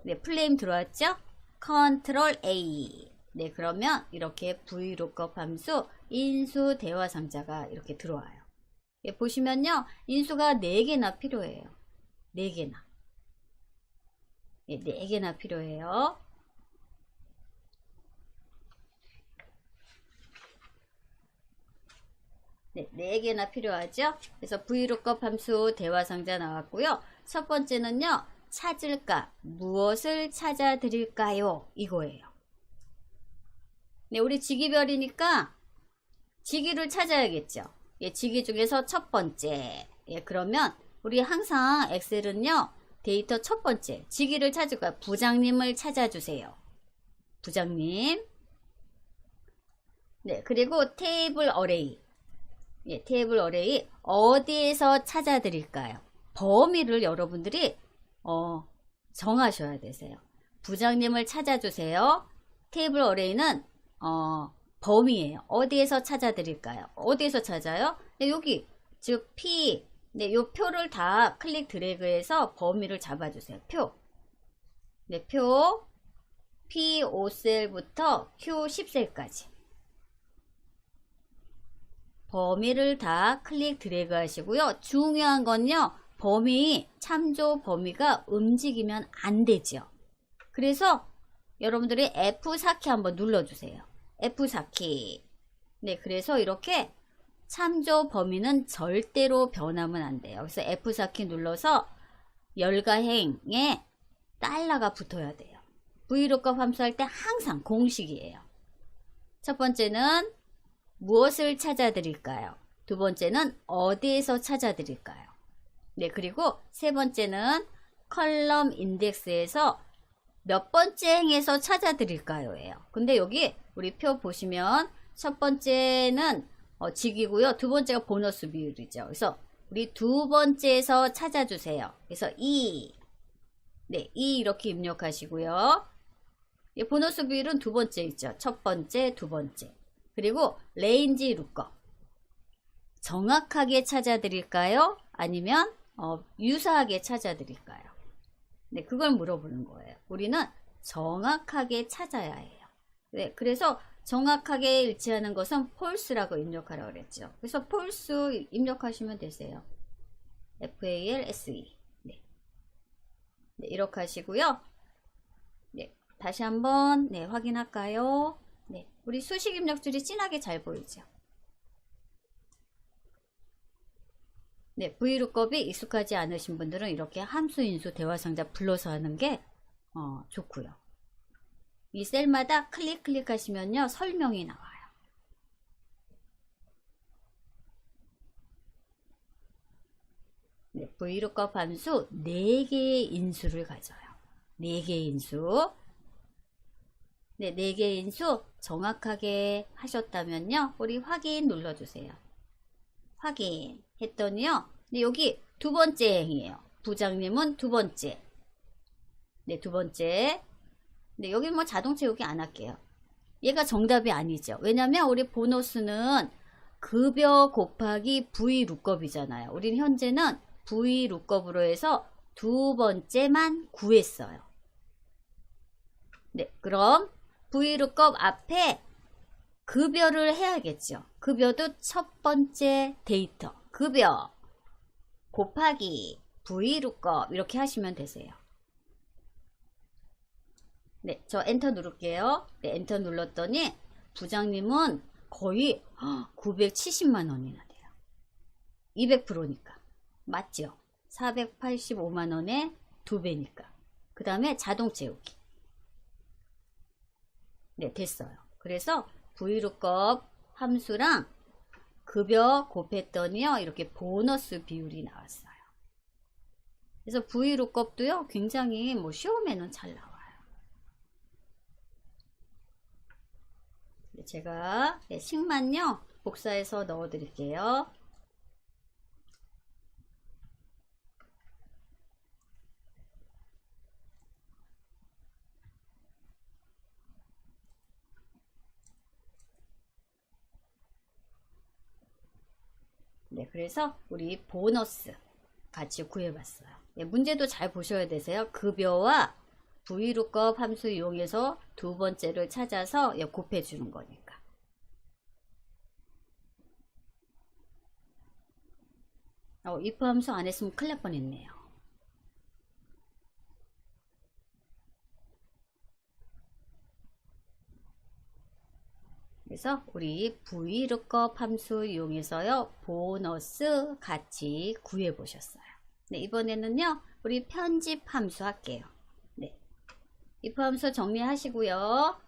네, 플레임 들어왔죠? 컨트롤 A. 네, 그러면 이렇게 VLOOKUP 함수 인수 대화 상자가 이렇게 들어와요. 예, 보시면요. 인수가 4개나 필요해요. 4개나. 예, 4개나 필요해요. 네, 4개나 필요하죠. 그래서 VLOOKUP 함수 대화상자 나왔고요. 첫 번째는요. 찾을까? 무엇을 찾아드릴까요? 이거예요. 네, 우리 직위별이니까 직위를 찾아야겠죠. 예, 직위 중에서 첫 번째. 예, 그러면 우리 항상 엑셀은요. 데이터 첫 번째 직위를 찾을 거야. 부장님을 찾아주세요. 부장님. 네, 그리고 테이블 어레이. 예, 테이블 어레이 어디에서 찾아드릴까요? 범위를 여러분들이 정하셔야 되세요. 부장님을 찾아주세요. 테이블 어레이는 범위예요. 어디에서 찾아드릴까요? 어디에서 찾아요? 네, 여기 즉 P. 네, 요 표를 다 클릭 드래그해서 범위를 잡아주세요. 표. 네, 표 P5셀부터 Q10셀까지. 범위를 다 클릭 드래그 하시고요. 중요한 건요. 범위, 참조 범위가 움직이면 안 되죠. 그래서 여러분들이 F4키 한번 눌러주세요. F4키. 네, 그래서 이렇게 참조 범위는 절대로 변하면 안 돼요. 그래서 F4키 눌러서 열가행에 달러가 붙어야 돼요. VLOOKUP 함수할 때 항상 공식이에요. 첫 번째는 무엇을 찾아드릴까요? 두 번째는 어디에서 찾아드릴까요? 네, 그리고 세 번째는 컬럼 인덱스에서 몇 번째 행에서 찾아드릴까요? 예요. 근데 여기 우리 표 보시면 첫 번째는 직이고요. 두 번째가 보너스 비율이죠. 그래서 우리 두 번째에서 찾아주세요. 그래서 2. 네, 2 이렇게 입력하시고요. 보너스 비율은 두 번째 있죠. 첫 번째, 두 번째. 그리고 레인지 룩업. 정확하게 찾아드릴까요? 아니면 유사하게 찾아드릴까요? 네, 그걸 물어보는 거예요. 우리는 정확하게 찾아야 해요. 네, 그래서 정확하게 일치하는 것은 false라고 입력하라고 그랬죠. 그래서 false 입력하시면 되세요. FALSE. 네. 네, 이렇게 하시고요. 네, 다시 한번 확인할까요? 네, 우리 수식 입력줄이 진하게 잘 보이죠? 네, VLOOKUP이 익숙하지 않으신 분들은 이렇게 함수 인수 대화상자 불러서 하는 게 좋고요. 이 셀마다 클릭하시면요 설명이 나와요. 네, VLOOKUP 함수 4개의 인수를 가져요. 4개의 인수. 네, 4개의 인수 정확하게 하셨다면요. 우리 확인 눌러주세요. 확인 했더니요. 네, 여기 두 번째 행이에요. 부장님은 두 번째. 네, 두 번째. 네, 여기 뭐 자동 채우기 안 할게요. 얘가 정답이 아니죠. 왜냐면 우리 보너스는 급여 곱하기 VLOOKUP이잖아요. 우리는 현재는 VLOOKUP으로 해서 두 번째만 구했어요. 네, 그럼 VLOOKUP 앞에 급여를 해야겠죠. 급여도 첫 번째 데이터. 급여 곱하기 VLOOKUP 이렇게 하시면 되세요. 네, 저 엔터 누를게요. 네, 엔터 눌렀더니 부장님은 거의 970만 원이나 돼요. 200%니까. 맞죠? 485만 원에 2배니까. 그 다음에 자동 채우기. 네, 됐어요. 그래서 VLOOKUP 함수랑 급여 곱했더니요. 이렇게 보너스 비율이 나왔어요. 그래서 VLOOKUP도요. 굉장히 시험에는 잘 나와요. 제가 식만요 복사해서 넣어 드릴게요. 네, 그래서 우리 보너스 같이 구해봤어요. 네, 문제도 잘 보셔야 되세요. 급여와 VLOOKUP 함수 이용해서 두 번째를 찾아서 곱해주는 거니까. if 함수 안 했으면 큰일 날 뻔했네요. 그래서 우리 VLOOKUP 함수 이용해서요, 보너스 같이 구해 보셨어요. 네, 이번에는요, 우리 편집 함수 할게요. 네, if 함수 정리하시고요.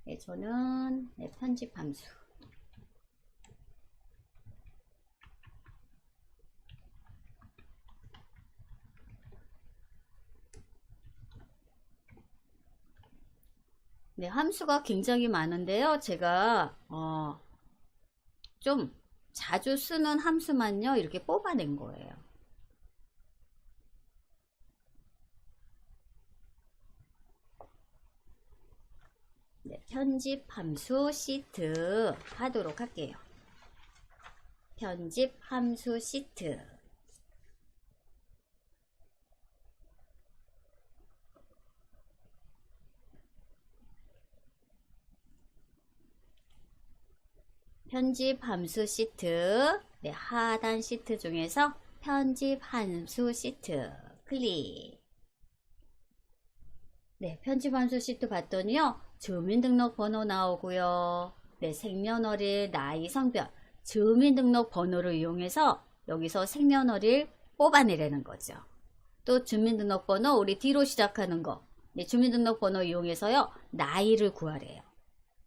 네, 저는 편집 함수. 네, 함수가 굉장히 많은데요. 제가 좀 자주 쓰는 함수만요, 이렇게 뽑아낸 거예요. 네, 편집 함수 시트 하도록 할게요. 편집 함수 시트. 편집 함수 시트. 네, 하단 시트 중에서 편집 함수 시트 클릭. 네, 편집 함수 시트 봤더니요, 주민등록번호 나오고요. 네, 생년월일, 나이, 성별, 주민등록번호를 이용해서 여기서 생년월일 뽑아내라는 거죠. 또 주민등록번호, 우리 D로 시작하는 거, 네, 주민등록번호 이용해서요, 나이를 구하래요.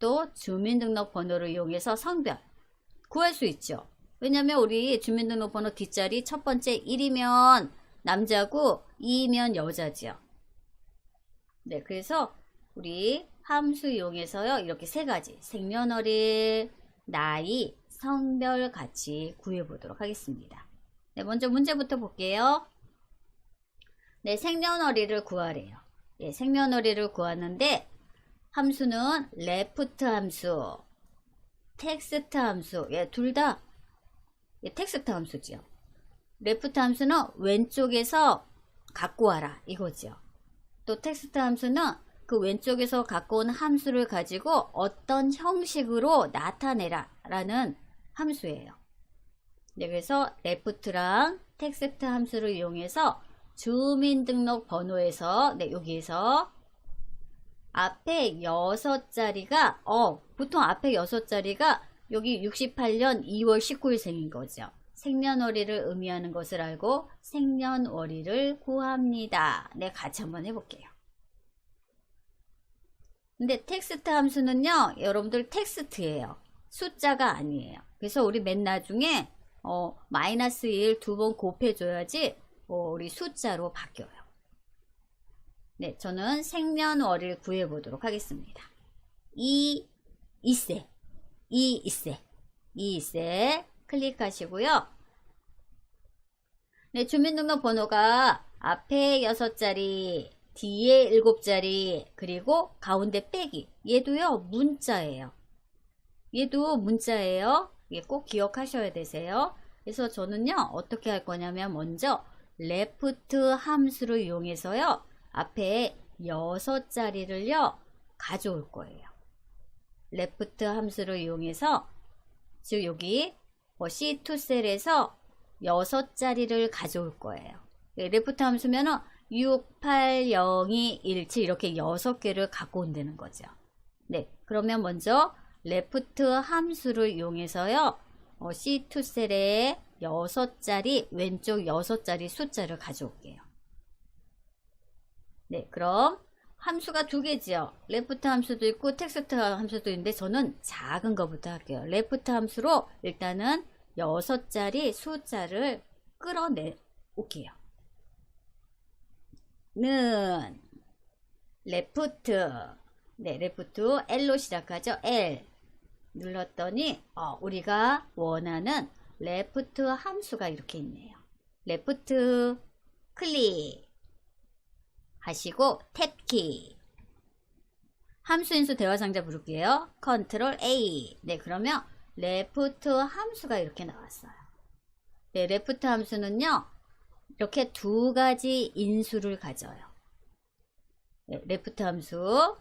또 주민등록번호를 이용해서 성별 구할 수 있죠. 왜냐면 우리 주민등록번호 뒷자리 첫 번째 1이면 남자고 2이면 여자지요. 네, 그래서 우리 함수 이용해서요, 이렇게 세 가지, 생년월일, 나이, 성별 같이 구해보도록 하겠습니다. 네, 먼저 문제부터 볼게요. 네, 생년월일을 구하래요. 예, 생년월일을 구하는데 함수는 left 함수, text 함수, 예, 둘 다 text 함수죠. left 함수는 왼쪽에서 갖고 와라 이거죠. 또 text 함수는 그 왼쪽에서 갖고 온 함수를 가지고 어떤 형식으로 나타내라 라는 함수예요. 네, 그래서 left랑 text 함수를 이용해서 주민등록번호에서, 네, 여기에서 앞에 6자리가 보통 앞에 6자리가 여기 68년 2월 19일생인 거죠. 생년월일을 의미하는 것을 알고 생년월일을 구합니다. 네, 같이 한번 해볼게요. 근데 텍스트 함수는요, 여러분들 텍스트예요. 숫자가 아니에요. 그래서 우리 맨 나중에 마이너스 1 두 번 곱해줘야지 우리 숫자로 바뀌어요. 네, 저는 생년월일 구해보도록 하겠습니다. 2세 클릭하시고요. 네, 주민등록번호가 앞에 6자리, 뒤에 7자리, 그리고 가운데 빼기. 얘도요, 문자예요. 얘도 문자예요. 예, 꼭 기억하셔야 되세요. 그래서 저는요, 어떻게 할 거냐면 먼저 left 함수를 이용해서요, 앞에 6자리를요 가져올 거예요. left 함수를 이용해서, 즉 여기 C2 셀에서 6자리를 가져올 거예요. left 함수면은 6, 8, 0, 2, 1, 7 이렇게 6개를 갖고 온다는 거죠. 네, 그러면 먼저 left 함수를 이용해서요, C2 셀에 6자리, 왼쪽 6자리 숫자를 가져올게요. 네, 그럼 함수가 두 개지요. 레프트 함수도 있고 텍스트 함수도 있는데 저는 작은 거부터 할게요. 레프트 함수로 일단은 6자리 숫자를 끌어내 올게요. 는 레프트, 네, 레프트 L로 시작하죠. L 눌렀더니 우리가 원하는 레프트 함수가 이렇게 있네요. 레프트 클릭 하시고 탭키, 함수인수 대화상자 부를게요. 컨트롤 A. 네, 그러면 레프트 함수가 이렇게 나왔어요. 네, 레프트 함수는요, 이렇게 두 가지 인수를 가져요. 네, 레프트 함수.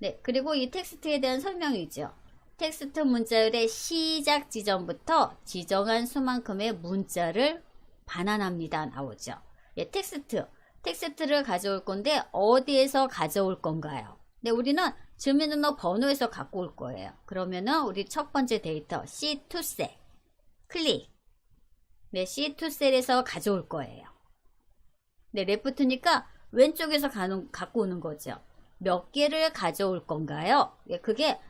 네, 그리고 이 텍스트에 대한 설명이죠. 텍스트 문자열의 시작 지점부터 지정한 수만큼의 문자를 반환합니다. 나오죠. 예, 텍스트를 가져올 건데 어디에서 가져올 건가요? 네, 우리는 주민등록 번호에서 갖고 올 거예요. 그러면은 우리 첫 번째 데이터 C2 셀 클릭. 네, C2 셀에서 가져올 거예요. 네, 레프트니까 왼쪽에서 갖고 오는 거죠. 몇 개를 가져올 건가요? 예, 그게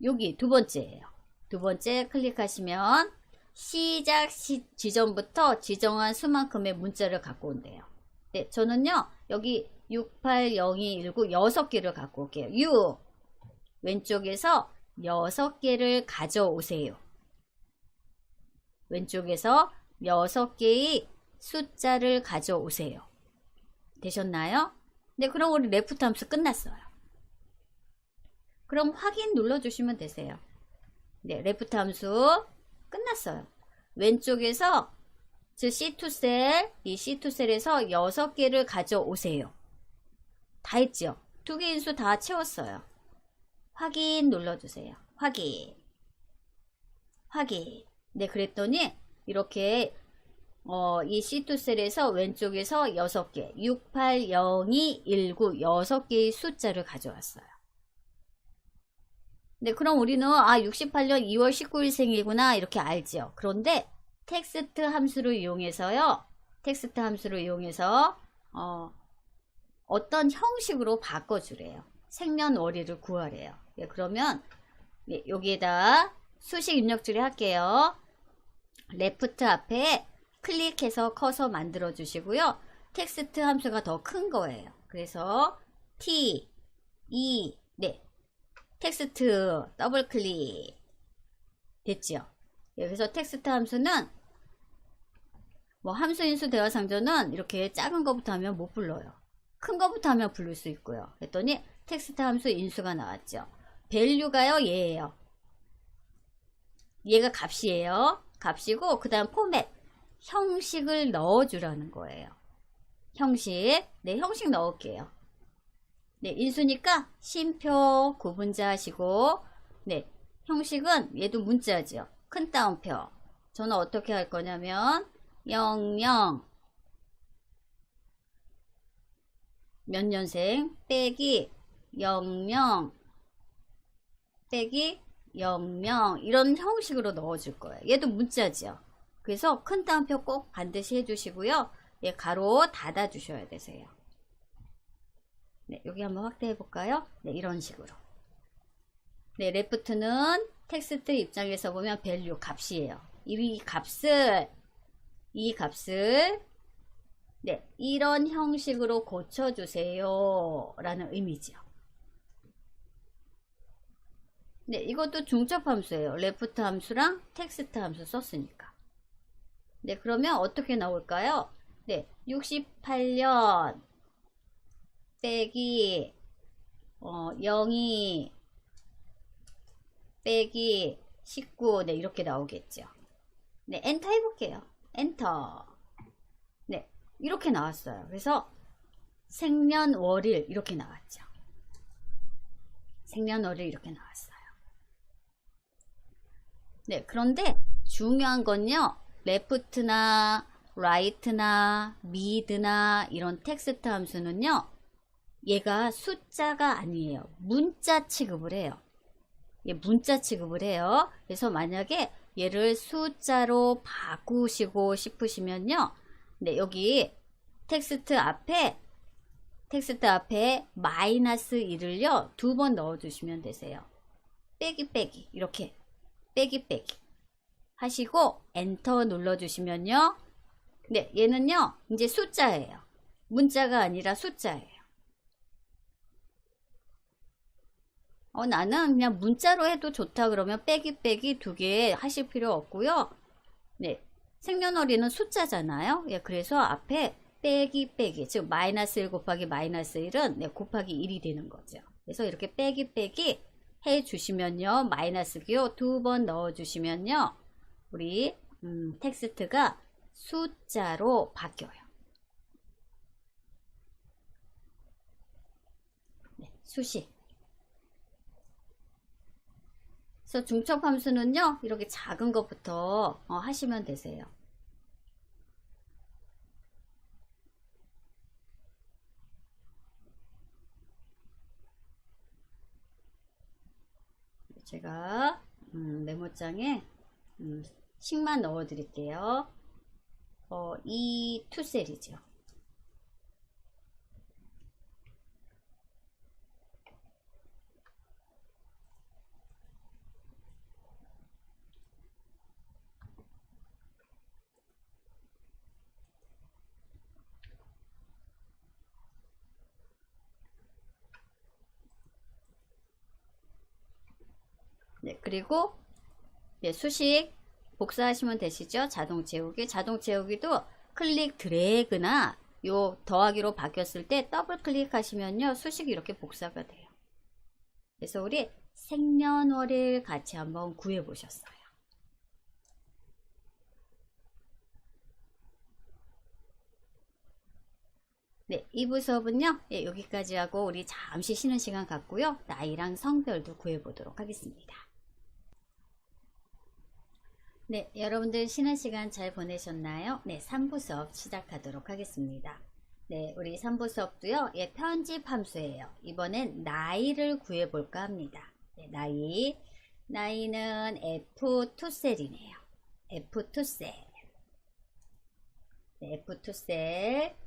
여기 두 번째예요. 두 번째 클릭하시면 시작 지점부터 지정한 수만큼의 문자를 갖고 온대요. 네, 저는요 여기 680219 6개를 갖고 올게요. 6 왼쪽에서 6개를 가져오세요. 왼쪽에서 6개의 숫자를 가져오세요. 되셨나요? 네, 그럼 우리 레프트 함수 끝났어요. 그럼 확인 눌러주시면 되세요. 네, 레프트 함수 끝났어요. 왼쪽에서 즉 C2 셀, 이 C2 셀에서 6개를 가져오세요. 다 했죠? 2개 인수 다 채웠어요. 확인 눌러주세요. 확인. 네, 그랬더니 이렇게 이 C2 셀에서 왼쪽에서 6개, 680219 6개의 숫자를 가져왔어요. 네, 그럼 우리는 68년 2월 19일생이구나 이렇게 알죠. 그런데 텍스트 함수를 이용해서요. 어떤 형식으로 바꿔주래요. 생년월일을 구하래요. 예, 그러면 네, 여기에다 수식 입력 처리할게요. 레프트 앞에 클릭해서 커서 만들어 주시고요. 텍스트 함수가 더 큰 거예요. 그래서 T, E, 네, 텍스트 더블 클릭 됐죠? 여기서 텍스트 함수는 뭐 함수 인수 대화 상조는 이렇게 작은 거부터 하면 못 불러요. 큰 거부터 하면 부를 수 있고요. 그랬더니 텍스트 함수 인수가 나왔죠. 밸류가요 얘예요. 얘가 값이에요. 값이고 그 다음 포맷 형식을 넣어주라는 거예요. 형식. 네, 형식 넣을게요. 네, 인수니까 쉼표 구분자 하시고 네, 형식은 얘도 문자죠. 큰 따옴표. 저는 어떻게 할 거냐면 00 몇 년생 빼기 00 빼기 00 이런 형식으로 넣어줄 거예요. 얘도 문자죠. 그래서 큰 따옴표 꼭 반드시 해주시고요. 예, 가로 닫아 주셔야 되세요. 네, 여기 한번 확대해 볼까요? 네, 이런 식으로. 네, 레프트는 텍스트 입장에서 보면 밸류 값이에요. 이 값을 네, 이런 형식으로 고쳐주세요 라는 의미죠. 네, 이것도 중첩 함수예요. 레프트 함수랑 텍스트 함수 썼으니까. 네, 그러면 어떻게 나올까요? 네, 68년 빼기 02 빼기 19 네, 이렇게 나오겠죠. 네, 엔터 해볼게요. 엔터. 네, 이렇게 나왔어요. 그래서 생년월일 이렇게 나왔죠. 생년월일 이렇게 나왔어요. 네, 그런데 중요한 건요. 레프트나 라이트나 미드나 이런 텍스트 함수는요. 얘가 숫자가 아니에요. 문자 취급을 해요. 예, 문자 취급을 해요. 그래서 만약에 얘를 숫자로 바꾸시고 싶으시면요. 네, 여기 텍스트 앞에 마이너스 1을요. 2번 넣어주시면 되세요. 빼기 이렇게 빼기 하시고 엔터 눌러주시면요. 네, 얘는요. 이제 숫자예요. 문자가 아니라 숫자예요. 나는 그냥 문자로 해도 좋다 그러면 빼기 2개 하실 필요 없고요. 네, 생년월일은 숫자잖아요. 예, 그래서 앞에 빼기 즉 마이너스 1 곱하기 마이너스 1은 네, 곱하기 1이 되는 거죠. 그래서 이렇게 빼기 해 주시면요. 마이너스 기호 2번 넣어 주시면요. 우리 텍스트가 숫자로 바뀌어요. 네, 수식. 그래서 중첩 함수는요, 이렇게 작은 것부터 하시면 되세요. 제가 메모장에 식만 넣어 드릴게요. 이 투셀이죠. 네, 그리고 수식 복사하시면 되시죠? 자동 채우기. 자동 채우기도 클릭 드래그나 요 더하기로 바뀌었을 때 더블 클릭하시면요, 수식이 이렇게 복사가 돼요. 그래서 우리 생년월일 같이 한번 구해 보셨어요. 네, 2부 수업은요, 여기까지 하고 우리 잠시 쉬는 시간 갖고요, 나이랑 성별도 구해 보도록 하겠습니다. 네, 여러분들 쉬는 시간 잘 보내셨나요? 네, 3부 수업 시작하도록 하겠습니다. 네, 우리 3부 수업도요, 편집 함수예요. 이번엔 나이를 구해볼까 합니다. 네, 나이는 F2셀이네요. F2셀. 네, F2셀.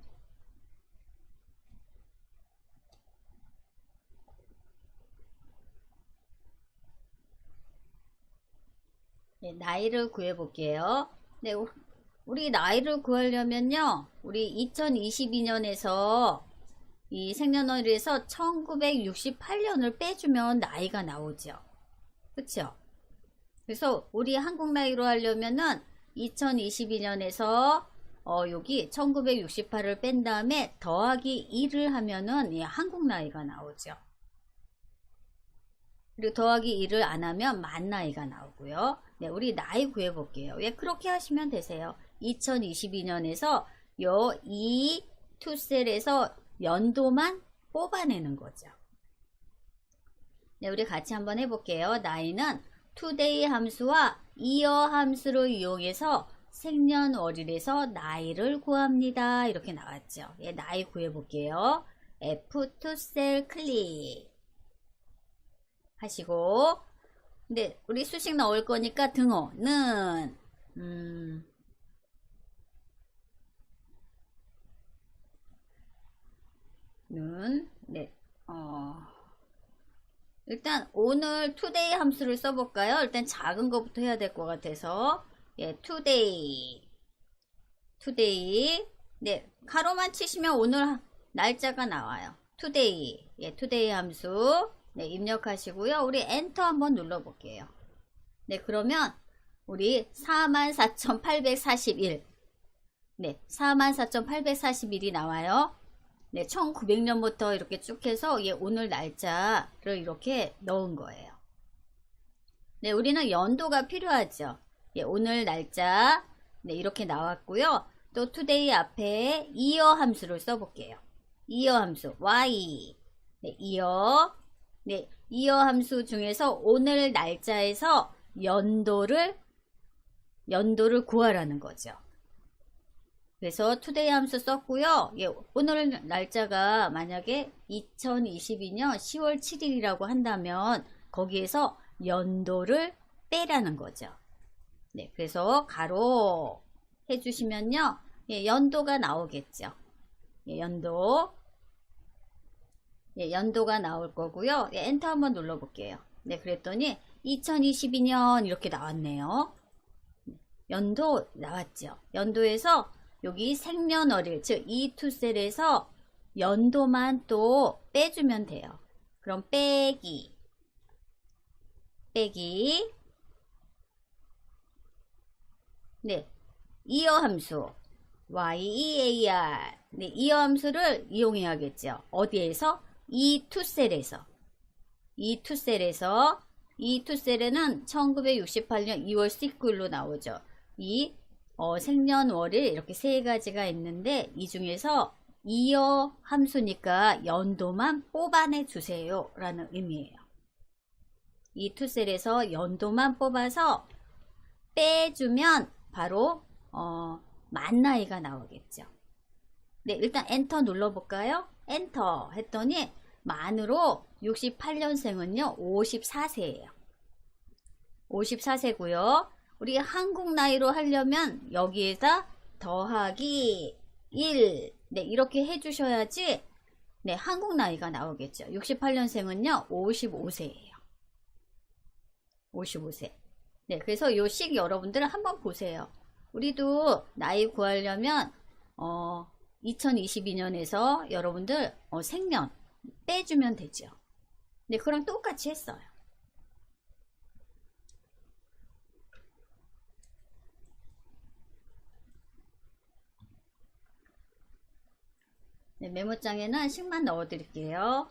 네, 나이를 구해 볼게요. 네, 우리 나이를 구하려면요, 우리 2022년에서 이 생년월일에서 1968년을 빼주면 나이가 나오죠. 그쵸? 그래서 우리 한국 나이로 하려면은 2022년에서 여기 1968을 뺀 다음에 더하기 2를 하면은 한국 나이가 나오죠. 그리고 더하기 2를 안 하면 만 나이가 나오고요. 네, 우리 나이 구해볼게요. 그렇게 하시면 되세요. 2022년에서 이 투셀에서 연도만 뽑아내는 거죠. 네, 우리 같이 한번 해볼게요. 나이는 today 함수와 year 함수를 이용해서 생년월일에서 나이를 구합니다. 이렇게 나왔죠. 나이 구해볼게요. F2셀 클릭 하시고, 근데 우리 수식 넣을 거니까 등호는 네, 일단 오늘 today 함수를 써볼까요? 일단 작은 것부터 해야 될 것 같아서 today 네, 가로만 치시면 오늘 날짜가 나와요. today 함수 네, 입력하시고요. 우리 엔터 한번 눌러볼게요. 네, 그러면 우리 44,841 네, 44,841이 나와요. 네, 1900년부터 이렇게 쭉 해서 오늘 날짜를 이렇게 넣은 거예요. 네, 우리는 연도가 필요하죠. 오늘 날짜 네, 이렇게 나왔고요. 또 today 앞에 year 함수를 써볼게요. year 함수 y 네, year 네, year 함수 중에서 오늘 날짜에서 연도를 구하라는 거죠. 그래서 today 함수 썼고요. 오늘 날짜가 만약에 2022년 10월 7일이라고 한다면 거기에서 연도를 빼라는 거죠. 네, 그래서 가로 해주시면요, 연도가 나오겠죠. 연도가 나올 거고요. 엔터 한번 눌러볼게요. 네, 그랬더니 2022년 이렇게 나왔네요. 연도 나왔죠. 연도에서 여기 생년월일, 즉 이 투셀에서 연도만 또 빼주면 돼요. 그럼 빼기 네, year 함수 year 네, year 함수를 이용해야겠죠. 어디에서? 이 투셀에서 이 투셀에는 1968년 2월 19일로 나오죠. 이 생년월일 이렇게 세 가지가 있는데 이 중에서 year 함수니까 연도만 뽑아내 주세요 라는 의미예요. 이 투셀에서 연도만 뽑아서 빼주면 바로 만 나이가 나오겠죠. 네, 일단 엔터 눌러볼까요? 엔터 했더니 만으로 68년생은요 54세예요. 54세고요. 우리 한국 나이로 하려면 여기에다 더하기 1 네, 이렇게 해주셔야지 네, 한국 나이가 나오겠죠. 68년생은요 55세예요. 55세. 네, 그래서 요 식 여러분들 한번 보세요. 우리도 나이 구하려면 2022년에서 여러분들 생년 빼주면 되죠. 네, 그럼 똑같이 했어요. 네, 메모장에는 식만 넣어 드릴게요.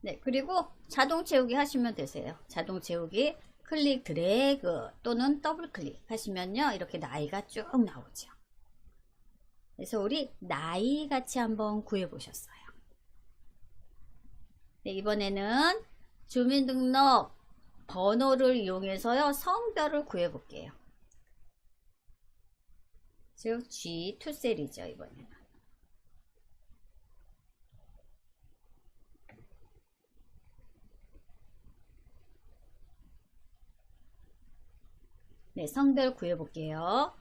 네, 그리고 자동 채우기 하시면 되세요. 자동 채우기 클릭 드래그 또는 더블 클릭 하시면요 이렇게 나이가 쭉 나오죠. 그래서 우리 나이 같이 한번 구해 보셨어요. 네, 이번에는 주민등록 번호를 이용해서요 성별을 구해 볼게요. 즉 G2셀이죠 이번에는. 네, 성별 구해 볼게요.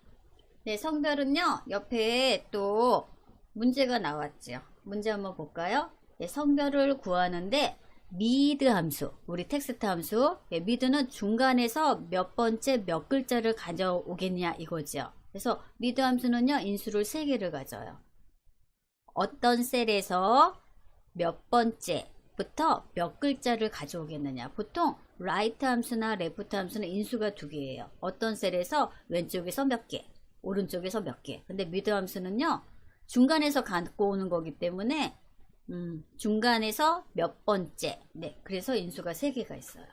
네, 성별은요 옆에 또 문제가 나왔죠. 문제 한번 볼까요? 네, 성별을 구하는데 미드 함수, 우리 텍스트 함수, 네, 미드는 중간에서 몇 번째 몇 글자를 가져오겠냐 이거죠. 그래서 미드 함수는요 인수를 3개를 가져요. 어떤 셀에서 몇 번째부터 몇 글자를 가져오겠느냐. 보통 라이트 함수나 레프트 함수는 인수가 2개예요. 어떤 셀에서 왼쪽에서 몇 개, 오른쪽에서 몇 개. 근데 미드 함수는요 중간에서 갖고 오는 거기 때문에 중간에서 몇 번째. 네, 그래서 인수가 3개가 있어요.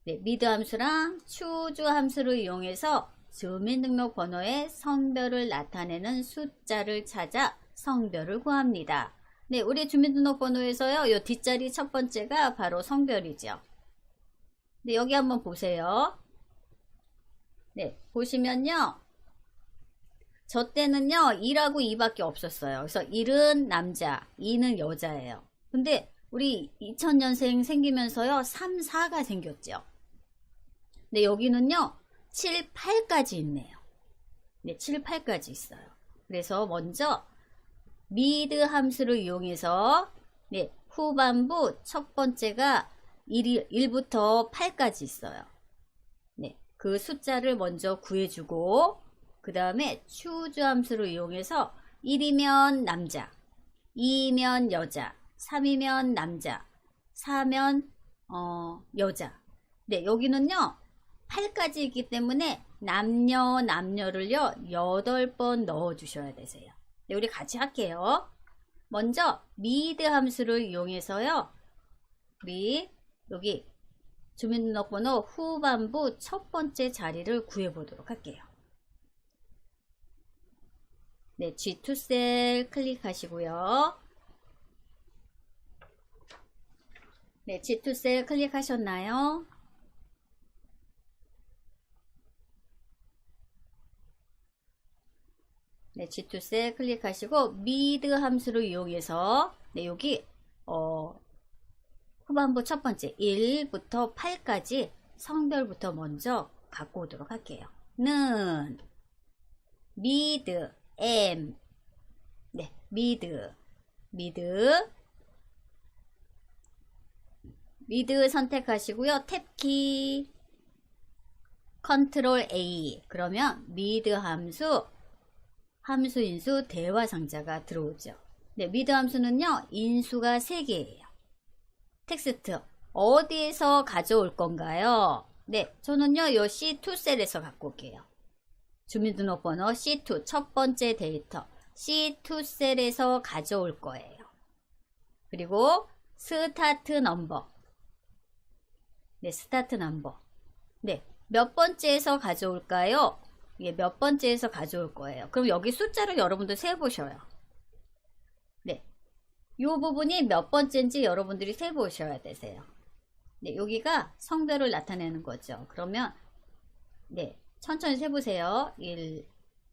네, 미드 함수랑 추주 함수를 이용해서 주민등록번호의 성별을 나타내는 숫자를 찾아 성별을 구합니다. 네, 우리 주민등록번호에서요 요 뒷자리 첫 번째가 바로 성별이죠. 네, 여기 한번 보세요. 네, 보시면요 저 때는요 1하고 2밖에 없었어요. 그래서 1은 남자, 2는 여자예요. 근데 우리 2000년생 생기면서요 3, 4가 생겼죠. 근데 여기는요 7, 8까지 있네요. 네, 7, 8까지 있어요. 그래서 먼저 미드 함수를 이용해서 네, 후반부 첫 번째가 1부터 8까지 있어요. 네, 그 숫자를 먼저 구해주고 그 다음에 추주 함수를 이용해서 1이면 남자, 2면 여자, 3이면 남자, 4면 여자. 네, 여기는요 8까지 있기 때문에 남녀를요 8번 넣어 주셔야 되세요. 네, 우리 같이 할게요. 먼저 미드 함수를 이용해서요 우리 여기 주민등록번호 후반부 첫 번째 자리를 구해 보도록 할게요. 네, G2셀 클릭하시고요. 네, G2셀 클릭하셨나요? 네, G2셀 클릭하시고 미드 함수를 이용해서 네, 여기 후반부 첫 번째 1부터 8까지 성별부터 먼저 갖고 오도록 할게요. 는 미드 M 네, 미드 선택하시고요. 탭키 컨트롤 A 그러면 미드 함수 인수 대화 상자가 들어오죠. 네, 미드 함수는요 인수가 3개예요. 텍스트 어디에서 가져올 건가요? 네, 저는요 요 C2셀에서 갖고 올게요. 주민등록번호 C2 첫 번째 데이터 C2셀에서 가져올 거예요. 그리고 스타트 넘버 네, 스타트 넘버 네, 몇 번째에서 가져올까요? 예, 몇 번째에서 가져올 거예요. 그럼 여기 숫자를 여러분들 세보셔요. 네, 이 부분이 몇 번째인지 여러분들이 세보셔야 되세요. 네, 여기가 성별을 나타내는 거죠. 그러면 네, 천천히 세보세요. 1,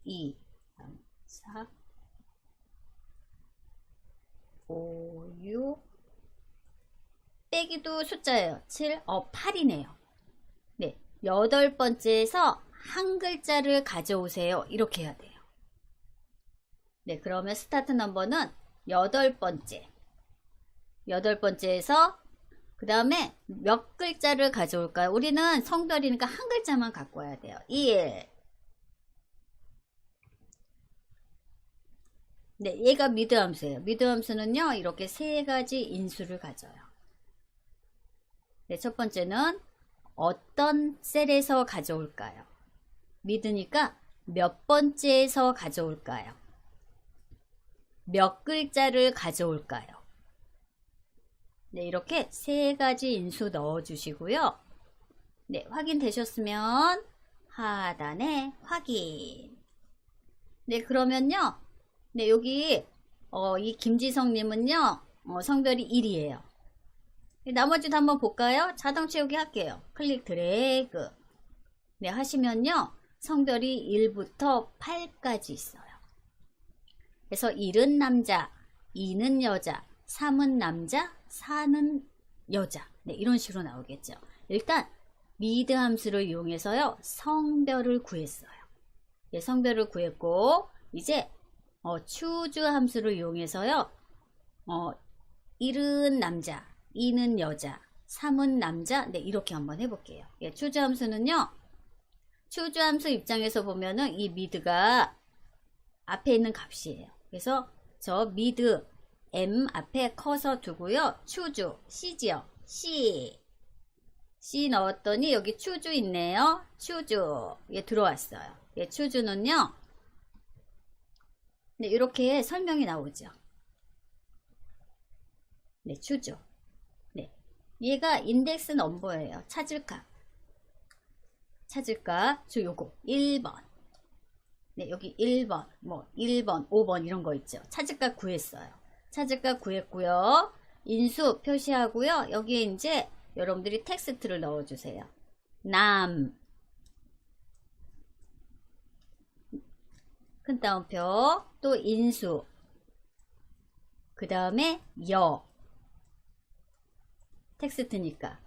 2, 3, 4, 5, 6 빼기도 숫자예요. 7, 8이네요. 네, 8번째에서 한 글자를 가져오세요. 이렇게 해야 돼요. 네, 그러면 스타트 넘버는 8번째. 8번째에서 그 다음에 몇 글자를 가져올까요? 우리는 성별이니까 한 글자만 갖고 와야 돼요. 1. 네, 얘가 미드 함수예요. 미드 함수는요, 이렇게 세 가지 인수를 가져요. 네, 첫 번째는 어떤 셀에서 가져올까요? 미드니까 몇 번째에서 가져올까요? 몇 글자를 가져올까요? 네, 이렇게 세 가지 인수 넣어 주시고요. 네, 확인되셨으면 하단에 확인. 네, 그러면요. 네, 여기 이 김지성님은요. 성별이 1이에요. 나머지도 한번 볼까요? 자동 채우기 할게요. 클릭 드래그. 네, 하시면요. 성별이 1부터 8까지 있어요. 그래서 1은 남자, 2는 여자, 3은 남자, 4는 여자. 네, 이런 식으로 나오겠죠. 일단 미드 함수를 이용해서요. 성별을 구했어요. 네, 성별을 구했고 이제 추주 함수를 이용해서요. 1은 남자, 2는 여자, 3은 남자. 네, 이렇게 한번 해볼게요. 예, 추주 함수는요. 추주 함수 입장에서 보면은 이 미드가 앞에 있는 값이에요. 그래서 저 미드 M 앞에 커서 두고요. 추주 C지요. C 넣었더니 여기 추주 있네요. 추주 예, 들어왔어요. 예, 추주는요. 네, 이렇게 설명이 나오죠. 네, 추주. 네, 얘가 인덱스 넘버예요. 찾을 값. 요거 1번. 네, 여기 1번, 뭐 1번, 5번 이런 거 있죠. 찾을값 구했어요. 찾을값 구했고요. 인수 표시하고요. 여기에 이제 여러분들이 텍스트를 넣어주세요. 남, 큰 따옴표, 또 인수, 그 다음에 여, 텍스트니까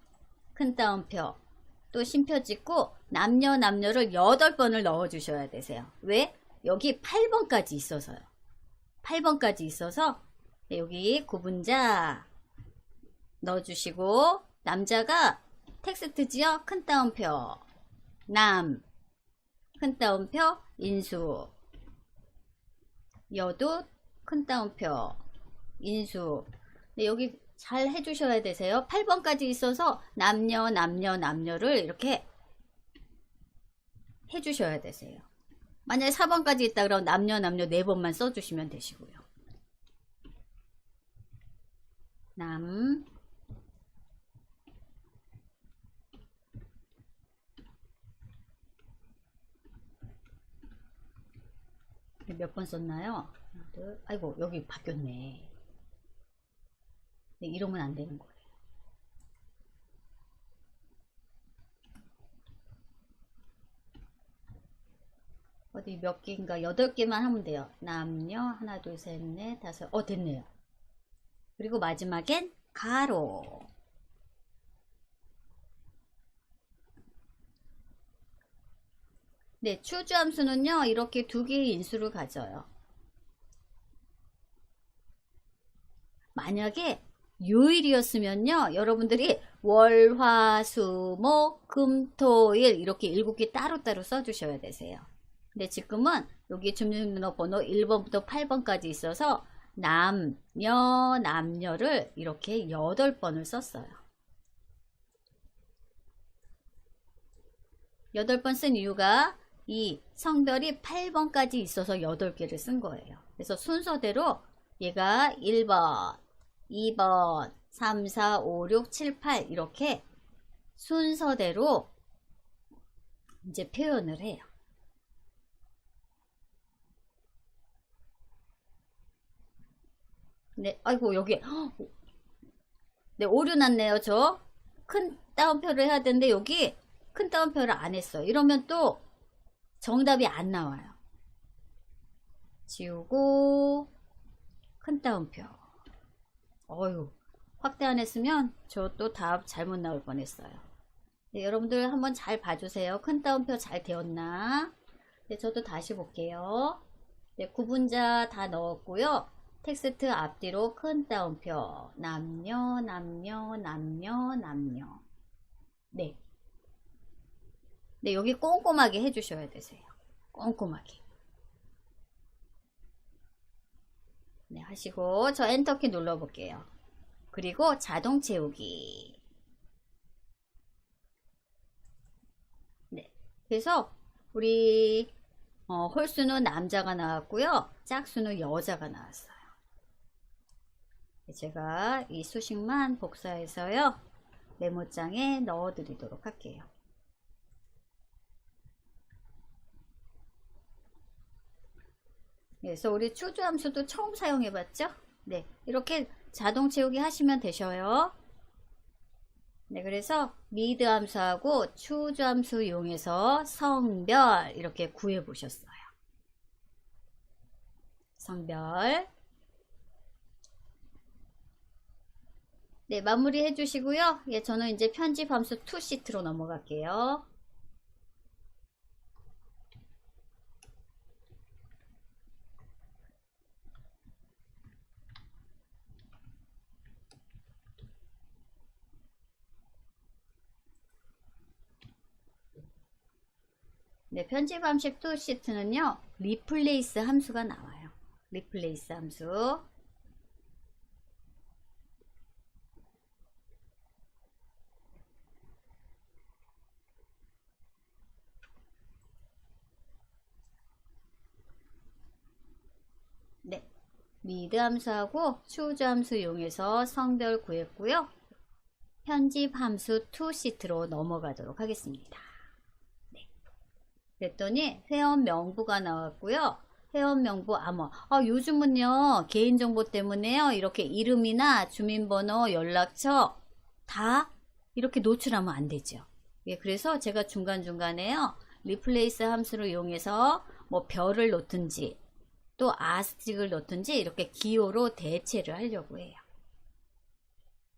큰 따옴표, 또 쉼표 찍고 남녀를 8번을 넣어 주셔야 되세요. 왜? 여기 8번까지 있어서요. 8번까지 있어서 여기 구분자 넣어 주시고 남자가 텍스트지요. 큰 따옴표 남, 큰 따옴표 인수, 여도 큰 따옴표 인수. 여기 잘 해주셔야 되세요. 8번까지 있어서 남녀를 이렇게 해주셔야 되세요. 만약에 4번까지 있다 그러면 남녀 4번만 써주시면 되시고요. 남, 몇 번 썼나요? 하나, 둘, 아이고 여기 바뀌었네. 네, 이러면 안 되는 거예요. 어디 몇 개인가 8개만 하면 돼요. 남녀 하나 둘 셋 넷 다섯. 됐네요. 그리고 마지막엔 가로. 네, 추주 함수는요 이렇게 두 개의 인수를 가져요. 만약에 요일이었으면요 여러분들이 월, 화, 수, 목, 금, 토, 일 이렇게 7개 따로따로 써주셔야 되세요. 근데 지금은 여기 주민등록번호 1번부터 8번까지 있어서 남녀를 이렇게 8번을 썼어요. 8번 쓴 이유가 이 성별이 8번까지 있어서 8개를 쓴 거예요. 그래서 순서대로 얘가 1번, 2번, 3, 4, 5, 6, 7, 8 이렇게 순서대로 이제 표현을 해요. 네, 아이고, 여기, 네, 오류 났네요, 저. 큰 따옴표를 해야 되는데, 여기 큰 따옴표를 안 했어요. 이러면 또 정답이 안 나와요. 지우고, 큰 따옴표. 어휴, 확대 안 했으면 저 또 답 잘못 나올 뻔했어요. 네, 여러분들 한번 잘 봐주세요. 큰 따옴표 잘 되었나? 네, 저도 다시 볼게요. 네, 구분자 다 넣었고요. 텍스트 앞뒤로 큰 따옴표. 남녀, 남녀, 남녀, 남녀. 네. 네, 여기 꼼꼼하게 해주셔야 되세요. 꼼꼼하게. 네, 하시고, 저 엔터키 눌러볼게요. 그리고 자동 채우기. 네. 그래서, 우리, 홀수는 남자가 나왔고요. 짝수는 여자가 나왔어요. 제가 이 수식만 복사해서요. 메모장에 넣어 드리도록 할게요. 그래서 우리 추주 함수도 처음 사용해 봤죠? 네, 이렇게 자동 채우기 하시면 되셔요. 네, 그래서 미드 함수하고 추주 함수 이용해서 성별 이렇게 구해 보셨어요. 성별. 네, 마무리 해주시고요. 예, 저는 이제 편집 함수 2시트로 넘어갈게요. 네, 편집 함수 2시트는요, 리플레이스 함수가 나와요. 리플레이스 함수. 네, 미드 함수하고 추주 함수 이용해서 성별 구했고요. 편집 함수 2시트로 넘어가도록 하겠습니다. 네. 그랬더니 회원 명부가 나왔고요. 회원 명부 암호. 요즘은요, 개인정보 때문에요, 이렇게 이름이나 주민번호, 연락처 다 이렇게 노출하면 안 되죠. 예, 그래서 제가 중간중간에요, 리플레이스 함수를 이용해서 뭐 별을 놓든지 또 아스틱을 넣든지 이렇게 기호로 대체를 하려고 해요.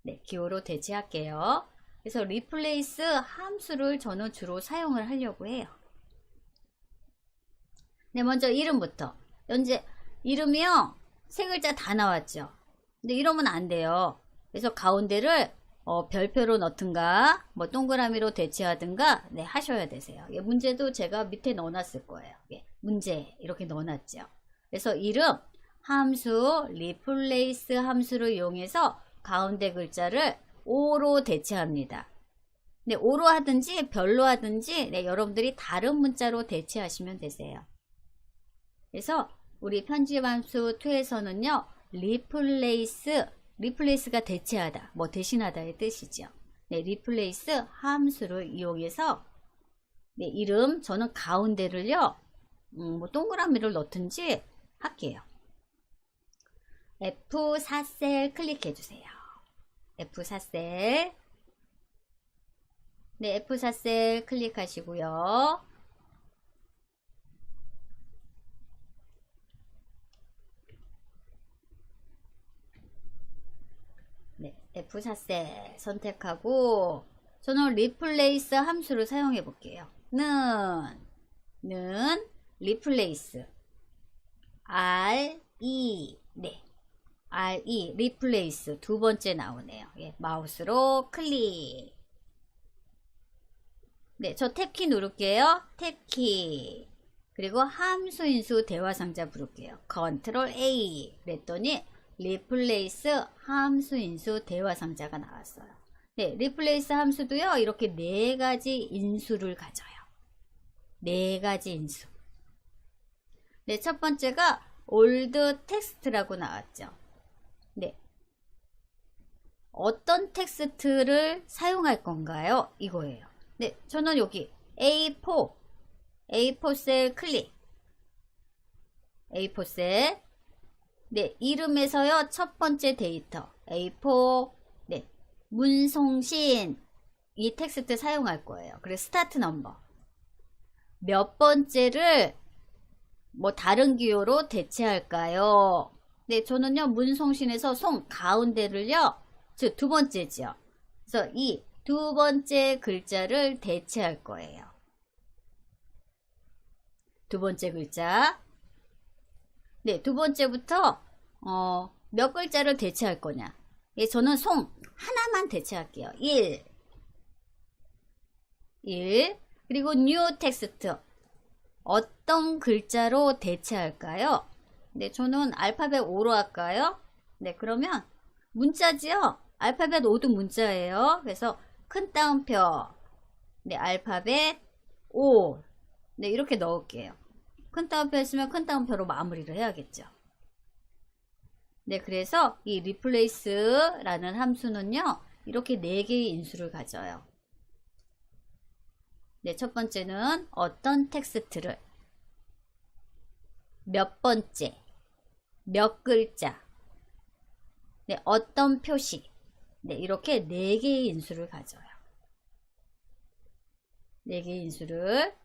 네, 기호로 대체할게요. 그래서 리플레이스 함수를 저는 주로 사용을 하려고 해요. 네, 먼저 이름부터. 현재 이름이요, 세 글자 다 나왔죠. 근데 이러면 안 돼요. 그래서 가운데를 별표로 넣든가 뭐 동그라미로 대체하든가 네, 하셔야 되세요. 예, 문제도 제가 밑에 넣어놨을 거예요. 예, 문제 이렇게 넣어놨죠. 그래서 이름 함수 리플레이스 함수를 이용해서 가운데 글자를 O로 대체합니다. 네, O로 하든지 별로 하든지 네, 여러분들이 다른 문자로 대체하시면 되세요. 그래서 우리 편집 함수 2에서는요, 리플레이스가 대체하다, 뭐 대신하다의 뜻이죠. 네, 리플레이스 함수를 이용해서 네, 이름 저는 가운데를요, 뭐 동그라미를 넣든지 할게요. F4셀 클릭해 주세요. F4셀. 네, F4셀 클릭하시고요. 네, F4셀 선택하고 저는 리플레이스 함수를 사용해 볼게요. 는 리플레이스 네, 리플레이스 두 번째 나오네요. 예, 마우스로 클릭. 네, 저 탭키 누를게요. 탭키. 그리고 함수 인수 대화 상자 부를게요. 컨트롤 A. 그랬더니 리플레이스 함수 인수 대화 상자가 나왔어요. 네, 리플레이스 함수도요, 이렇게 네 가지 인수를 가져요. 네 가지 인수. 네, 첫 번째가 올드 텍스트라고 나왔죠. 네. 어떤 텍스트를 사용할 건가요? 이거예요. 네, 저는 여기 A4셀 클릭. A4셀. 네, 이름에서요, 첫 번째 데이터, A4, 네, 문송신, 이 텍스트 사용할 거예요. 그래서 스타트 넘버. 몇 번째를 뭐 다른 기호로 대체할까요? 네, 저는요, 문송신에서 송 가운데를요, 즉 두 번째죠. 그래서 이 두 번째 글자를 대체할 거예요. 두 번째 글자. 네, 두 번째부터 몇 글자를 대체할 거냐. 예, 저는 송 하나만 대체할게요. 1. 그리고 new 텍스트. 어떤 글자로 대체할까요? 네, 저는 알파벳 5로 할까요? 네, 그러면 문자지요? 알파벳 5도 문자예요. 그래서 큰 따옴표. 네, 알파벳 5. 네, 이렇게 넣을게요. 큰 따옴표 했으면 큰 따옴표로 마무리를 해야겠죠. 네, 그래서 이 replace라는 함수는요, 이렇게 4개의 인수를 가져요. 네, 첫 번째는 어떤 텍스트를, 몇 번째, 몇 글자, 네, 어떤 표시, 네, 이렇게 4개의 인수를 가져요. 4개의 인수를.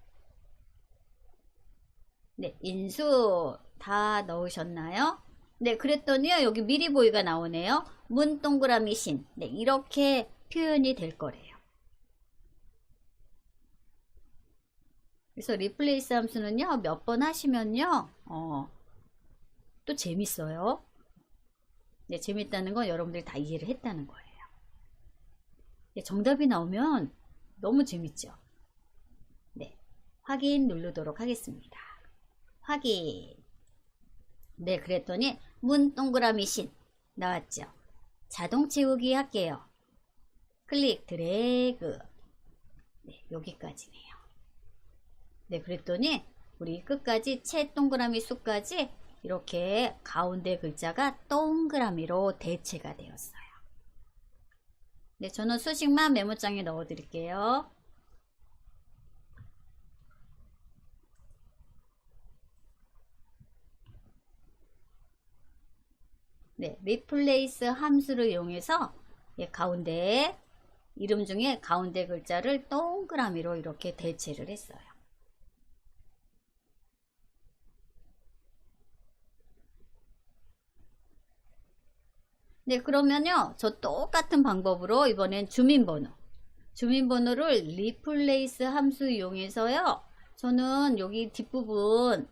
네, 인수 다 넣으셨나요? 네, 그랬더니요, 여기 미리 보기가 나오네요. 문 동그라미 신. 네, 이렇게 표현이 될 거래요. 그래서 replace 함수는요, 몇 번 하시면요, 또 재밌어요. 네, 재밌다는 건 여러분들이 다 이해를 했다는 거예요. 네, 정답이 나오면 너무 재밌죠? 네, 확인 누르도록 하겠습니다. 확인. 네, 그랬더니 문 동그라미 신 나왔죠? 자동 채우기 할게요. 클릭, 드래그. 네, 여기까지네요. 네, 그랬더니 우리 끝까지 채 동그라미 수까지 이렇게 가운데 글자가 동그라미로 대체가 되었어요. 네, 저는 수식만 메모장에 넣어 드릴게요. 네, replace 함수를 이용해서 가운데 이름 중에 가운데 글자를 동그라미로 이렇게 대체를 했어요. 네, 그러면요, 저 똑같은 방법으로 이번엔 주민번호를 replace 함수 이용해서요, 저는 여기 뒷부분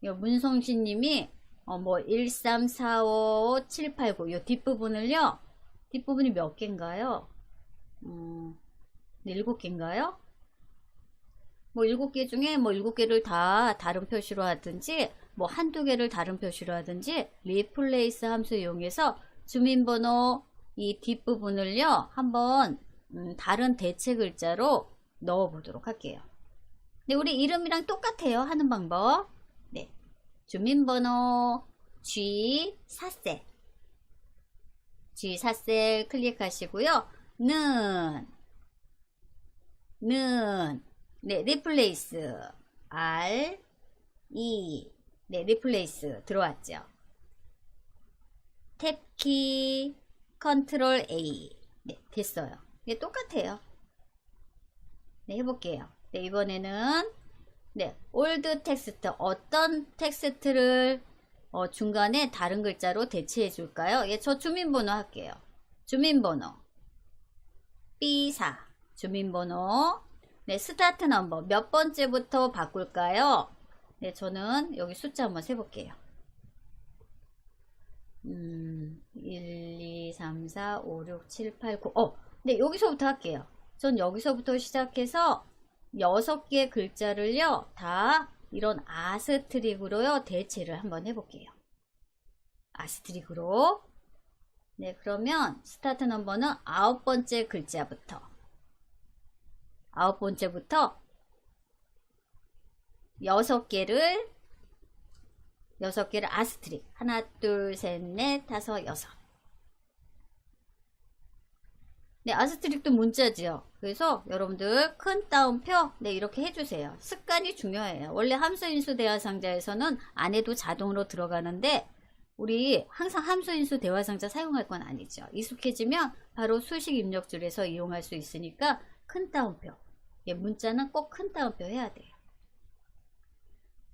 문성신님이 뭐 1, 3, 4, 5, 7, 8, 9 이 뒷부분을요, 뒷부분이 몇 개인가요? 7개인가요? 뭐 7개 중에 뭐 7개를 다 다른 표시로 하든지 뭐 한두 개를 다른 표시로 하든지 replace 함수 이용해서 주민번호 이 뒷부분을요, 한번 다른 대체 글자로 넣어 보도록 할게요. 네, 우리 이름이랑 똑같아요. 하는 방법. 네, 주민번호 G4셀 클릭하시고요. 네, replace R E 네, replace 들어왔죠. 탭키 컨트롤 A. 네, 됐어요. 네, 똑같아요. 네, 해볼게요. 네, 이번에는 네, old 텍스트. 어떤 텍스트를 중간에 다른 글자로 대체해 줄까요? 예, 저 주민번호 할게요. 주민번호 B4 주민번호. 네, 스타트 넘버 몇 번째부터 바꿀까요? 네, 저는 여기 숫자 한번 세볼게요. 1, 2, 3, 4, 5, 6, 7, 8, 9. 네, 여기서부터 할게요. 전 여기서부터 시작해서 6개의 글자를요, 다 이런 아스트릭으로요, 대체를 한번 해볼게요. 아스트릭으로. 네, 그러면 스타트 넘버는 9번째 글자부터. 9번째부터 6개를 아스트릭. 하나, 둘, 셋, 넷, 다섯, 여섯. 네, 아스트릭도 문자지요. 그래서 여러분들 큰 따옴표, 네, 이렇게 해주세요. 습관이 중요해요. 원래 함수 인수 대화 상자에서는 안 해도 자동으로 들어가는데, 우리 항상 함수인수 대화상자 사용할 건 아니죠. 익숙해지면 바로 수식 입력줄에서 이용할 수 있으니까 큰 따옴표. 예, 문자는 꼭 큰 따옴표 해야 돼요.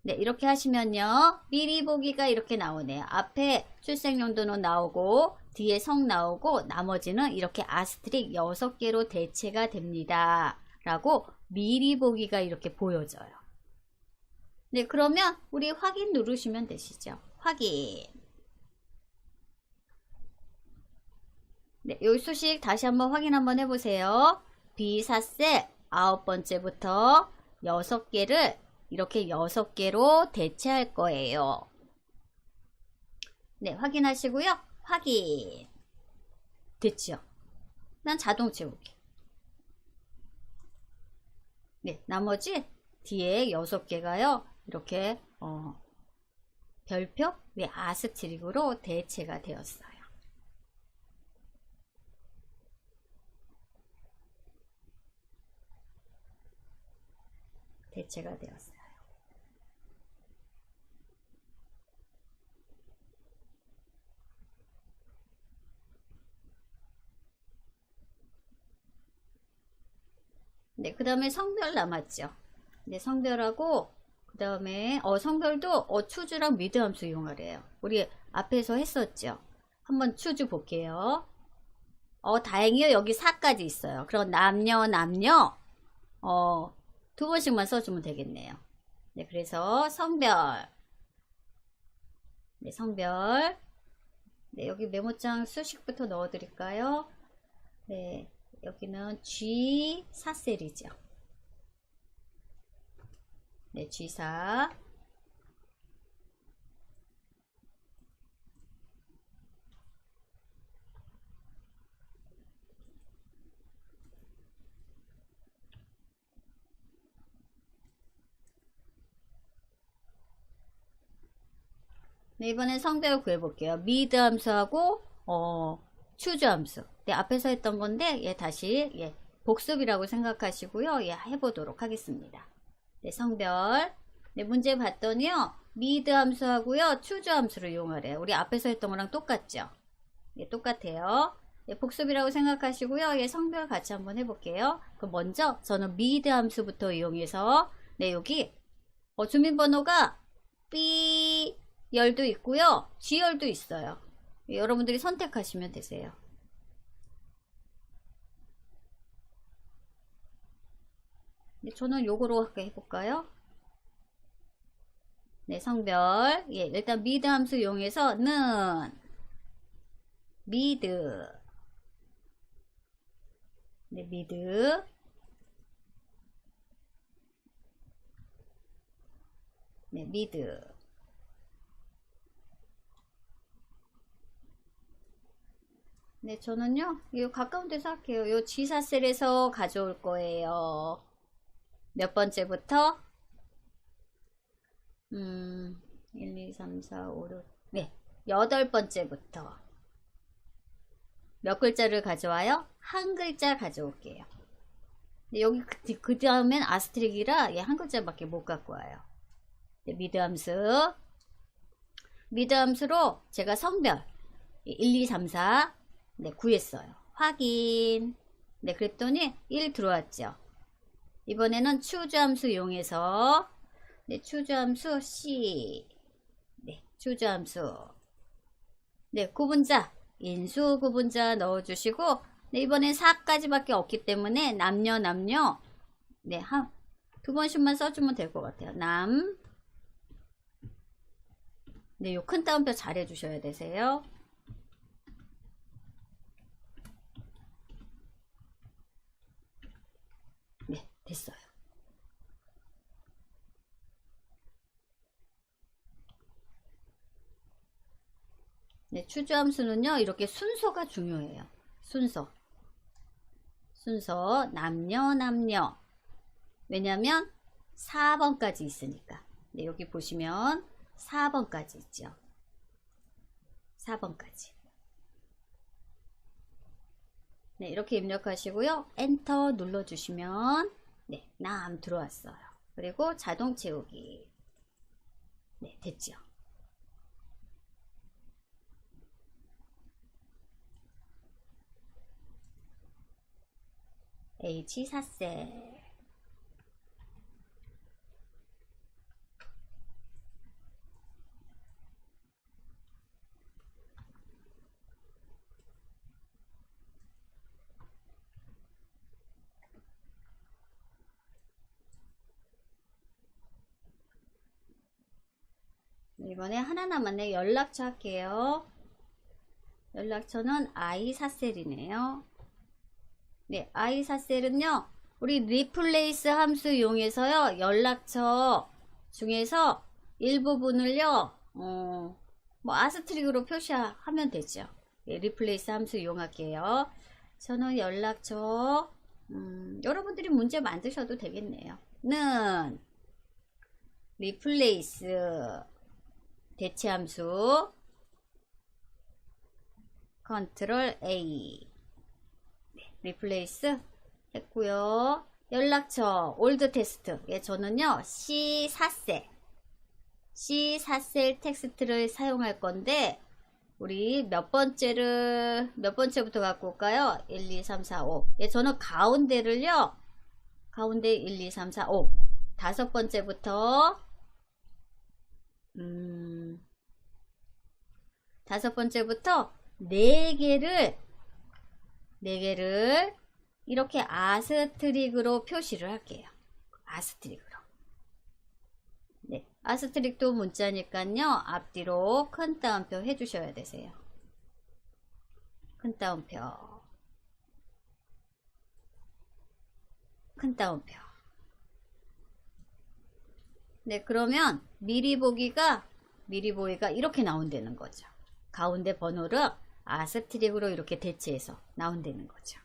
네, 이렇게 하시면요. 미리 보기가 이렇게 나오네요. 앞에 출생연도는 나오고 뒤에 성 나오고 나머지는 이렇게 아스트릭 6개로 대체가 됩니다. 라고 미리 보기가 이렇게 보여져요. 네, 그러면 우리 확인 누르시면 되시죠. 확인. 네, 요 수식 다시 한번 확인 한번 해보세요. B4셀 9번째부터 6개를 이렇게 6개로 대체할 거예요. 네, 확인하시고요. 확인. 됐죠? 난 자동 채우기. 네, 나머지 뒤에 6개가요. 이렇게 별표 네, 아스트릭으로 대체가 되었어요. 대체가 되었어요. 네, 그 다음에 성별 남았죠. 네, 성별하고 그 다음에 성별도 추주랑 미드 함수 이용하래요. 우리 앞에서 했었죠. 한번 추주 볼게요. 다행히요. 여기 4까지 있어요. 그럼 남녀 2번씩만 써주면 되겠네요. 네, 그래서 성별. 네, 성별. 네, 여기 메모장 수식부터 넣어드릴까요? 네, 여기는 G4셀이죠. 네, G4. 네, 이번엔 성별 구해볼게요. 미드 함수하고 추주 함수. 네, 앞에서 했던 건데 다시 복습이라고 생각하시고요. 해보도록 하겠습니다. 네, 성별. 네, 문제 봤더니요. 미드 함수하고요. 추주 함수를 이용하래요. 우리 앞에서 했던 거랑 똑같죠? 네, 똑같아요. 네, 복습이라고 생각하시고요. 성별 같이 한번 해볼게요. 그럼 먼저 저는 미드 함수부터 이용해서 네, 여기 주민번호가 B 열도 있고요. G열도 있어요. 여러분들이 선택하시면 되세요. 네, 저는 요거로 해볼까요? 네, 성별. 일단 미드 함수 이용해서는 미드. 네, 미드. 네, 미드. 네, 저는요, 이 가까운 데서 할게요. 요 G4셀에서 가져올 거예요. 몇 번째부터? 1, 2, 3, 4, 5, 6. 네, 8번째부터. 몇 글자를 가져와요? 한 글자 가져올게요. 네, 여기 그 다음엔 아스트릭이라 한 글자밖에 못 갖고 와요. 네, 미드 함수. 미드 함수로 제가 성별 1, 2, 3, 4 네, 구했어요. 확인. 네, 그랬더니 1 들어왔죠. 이번에는 추주 함수 이용해서 네, 추주 함수 C. 네, 추주 함수. 네, 구분자. 인수 구분자 넣어주시고 네, 이번엔 4까지밖에 없기 때문에 남녀 네, 두 번씩만 써주면 될 것 같아요. 네, 요 큰 따옴표 잘 해주셔야 되세요. 네, 됐어요. 네, 추주함수는요, 이렇게 순서가 중요해요. 순서. 남녀. 왜냐면 4번까지 있으니까. 네, 여기 보시면 4번까지 있죠. 4번까지. 네, 이렇게 입력하시고요. 엔터 눌러주시면 네, 남 들어왔어요. 그리고 자동 채우기. 네, 됐죠. H4셀. 이번에 하나 남았네. 연락처 할게요. 연락처는 I4셀이네요. 네, I4셀은요, 우리 리플레이스 함수 이용해서요, 연락처 중에서 일부분을요, 뭐 아스트릭으로 표시하면 되죠. 네, 리플레이스 함수 이용할게요. 저는 연락처, 여러분들이 문제 만드셔도 되겠네요. 는 리플레이스 대체함수 컨트롤 A. 리플레이스 했고요. 연락처 올드 텍스트. 예, 저는요 C4셀 텍스트를 사용할 건데, 우리 몇 번째부터 갖고 올까요? 1, 2, 3, 4, 5. 예, 저는 가운데를요, 가운데 1, 2, 3, 4, 5. 다섯 번째부터 다섯 번째부터 4개를 이렇게 아스트릭으로 표시를 할게요. 아스트릭으로. 네, 아스트릭도 문자니까요. 앞뒤로 큰 따옴표 해주셔야 되세요. 큰 따옴표. 큰 따옴표. 네, 그러면 미리 보기가 이렇게 나온다는 거죠. 가운데 번호를 아스트릭으로 이렇게 대체해서 나온다는 거죠.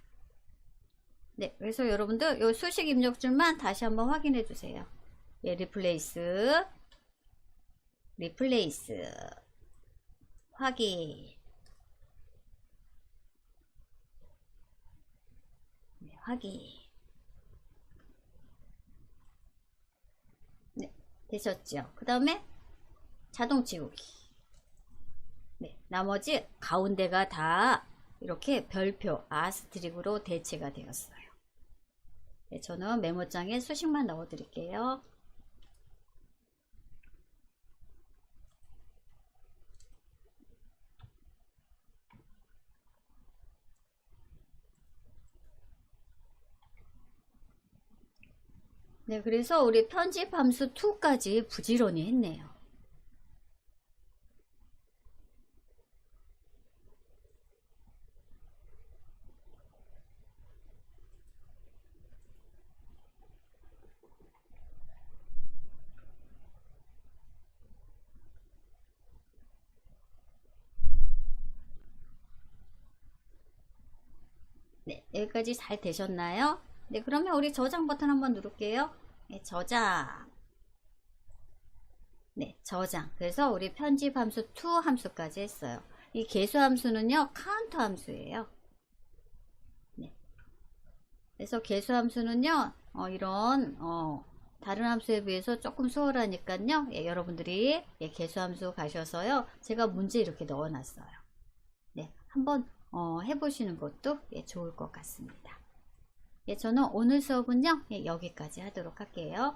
네, 그래서 여러분들 요 수식 입력줄만 다시 한번 확인해 주세요. 예, 리플레이스 확인. 네, 확인. 네, 되셨죠? 그 다음에 자동 지우기. 네, 나머지 가운데가 다 이렇게 별표 아스트릭으로 대체가 되었어요. 네, 저는 메모장에 수식만 넣어 드릴게요. 네, 그래서 우리 편집 함수 2까지 부지런히 했네요. 네, 여기까지 잘 되셨나요? 네, 그러면 우리 저장 버튼 한번 누를게요. 네, 저장. 네, 저장. 그래서 우리 편집 함수 2 함수까지 했어요. 이 개수 함수는요, 카운트 함수예요. 네. 그래서 개수 함수는요, 이런, 다른 함수에 비해서 조금 수월하니까요, 예, 여러분들이 예, 개수 함수 가셔서요, 제가 문제 이렇게 넣어 놨어요. 네, 한번 해보시는 것도 예, 좋을 것 같습니다. 예, 저는 오늘 수업은요, 예, 여기까지 하도록 할게요.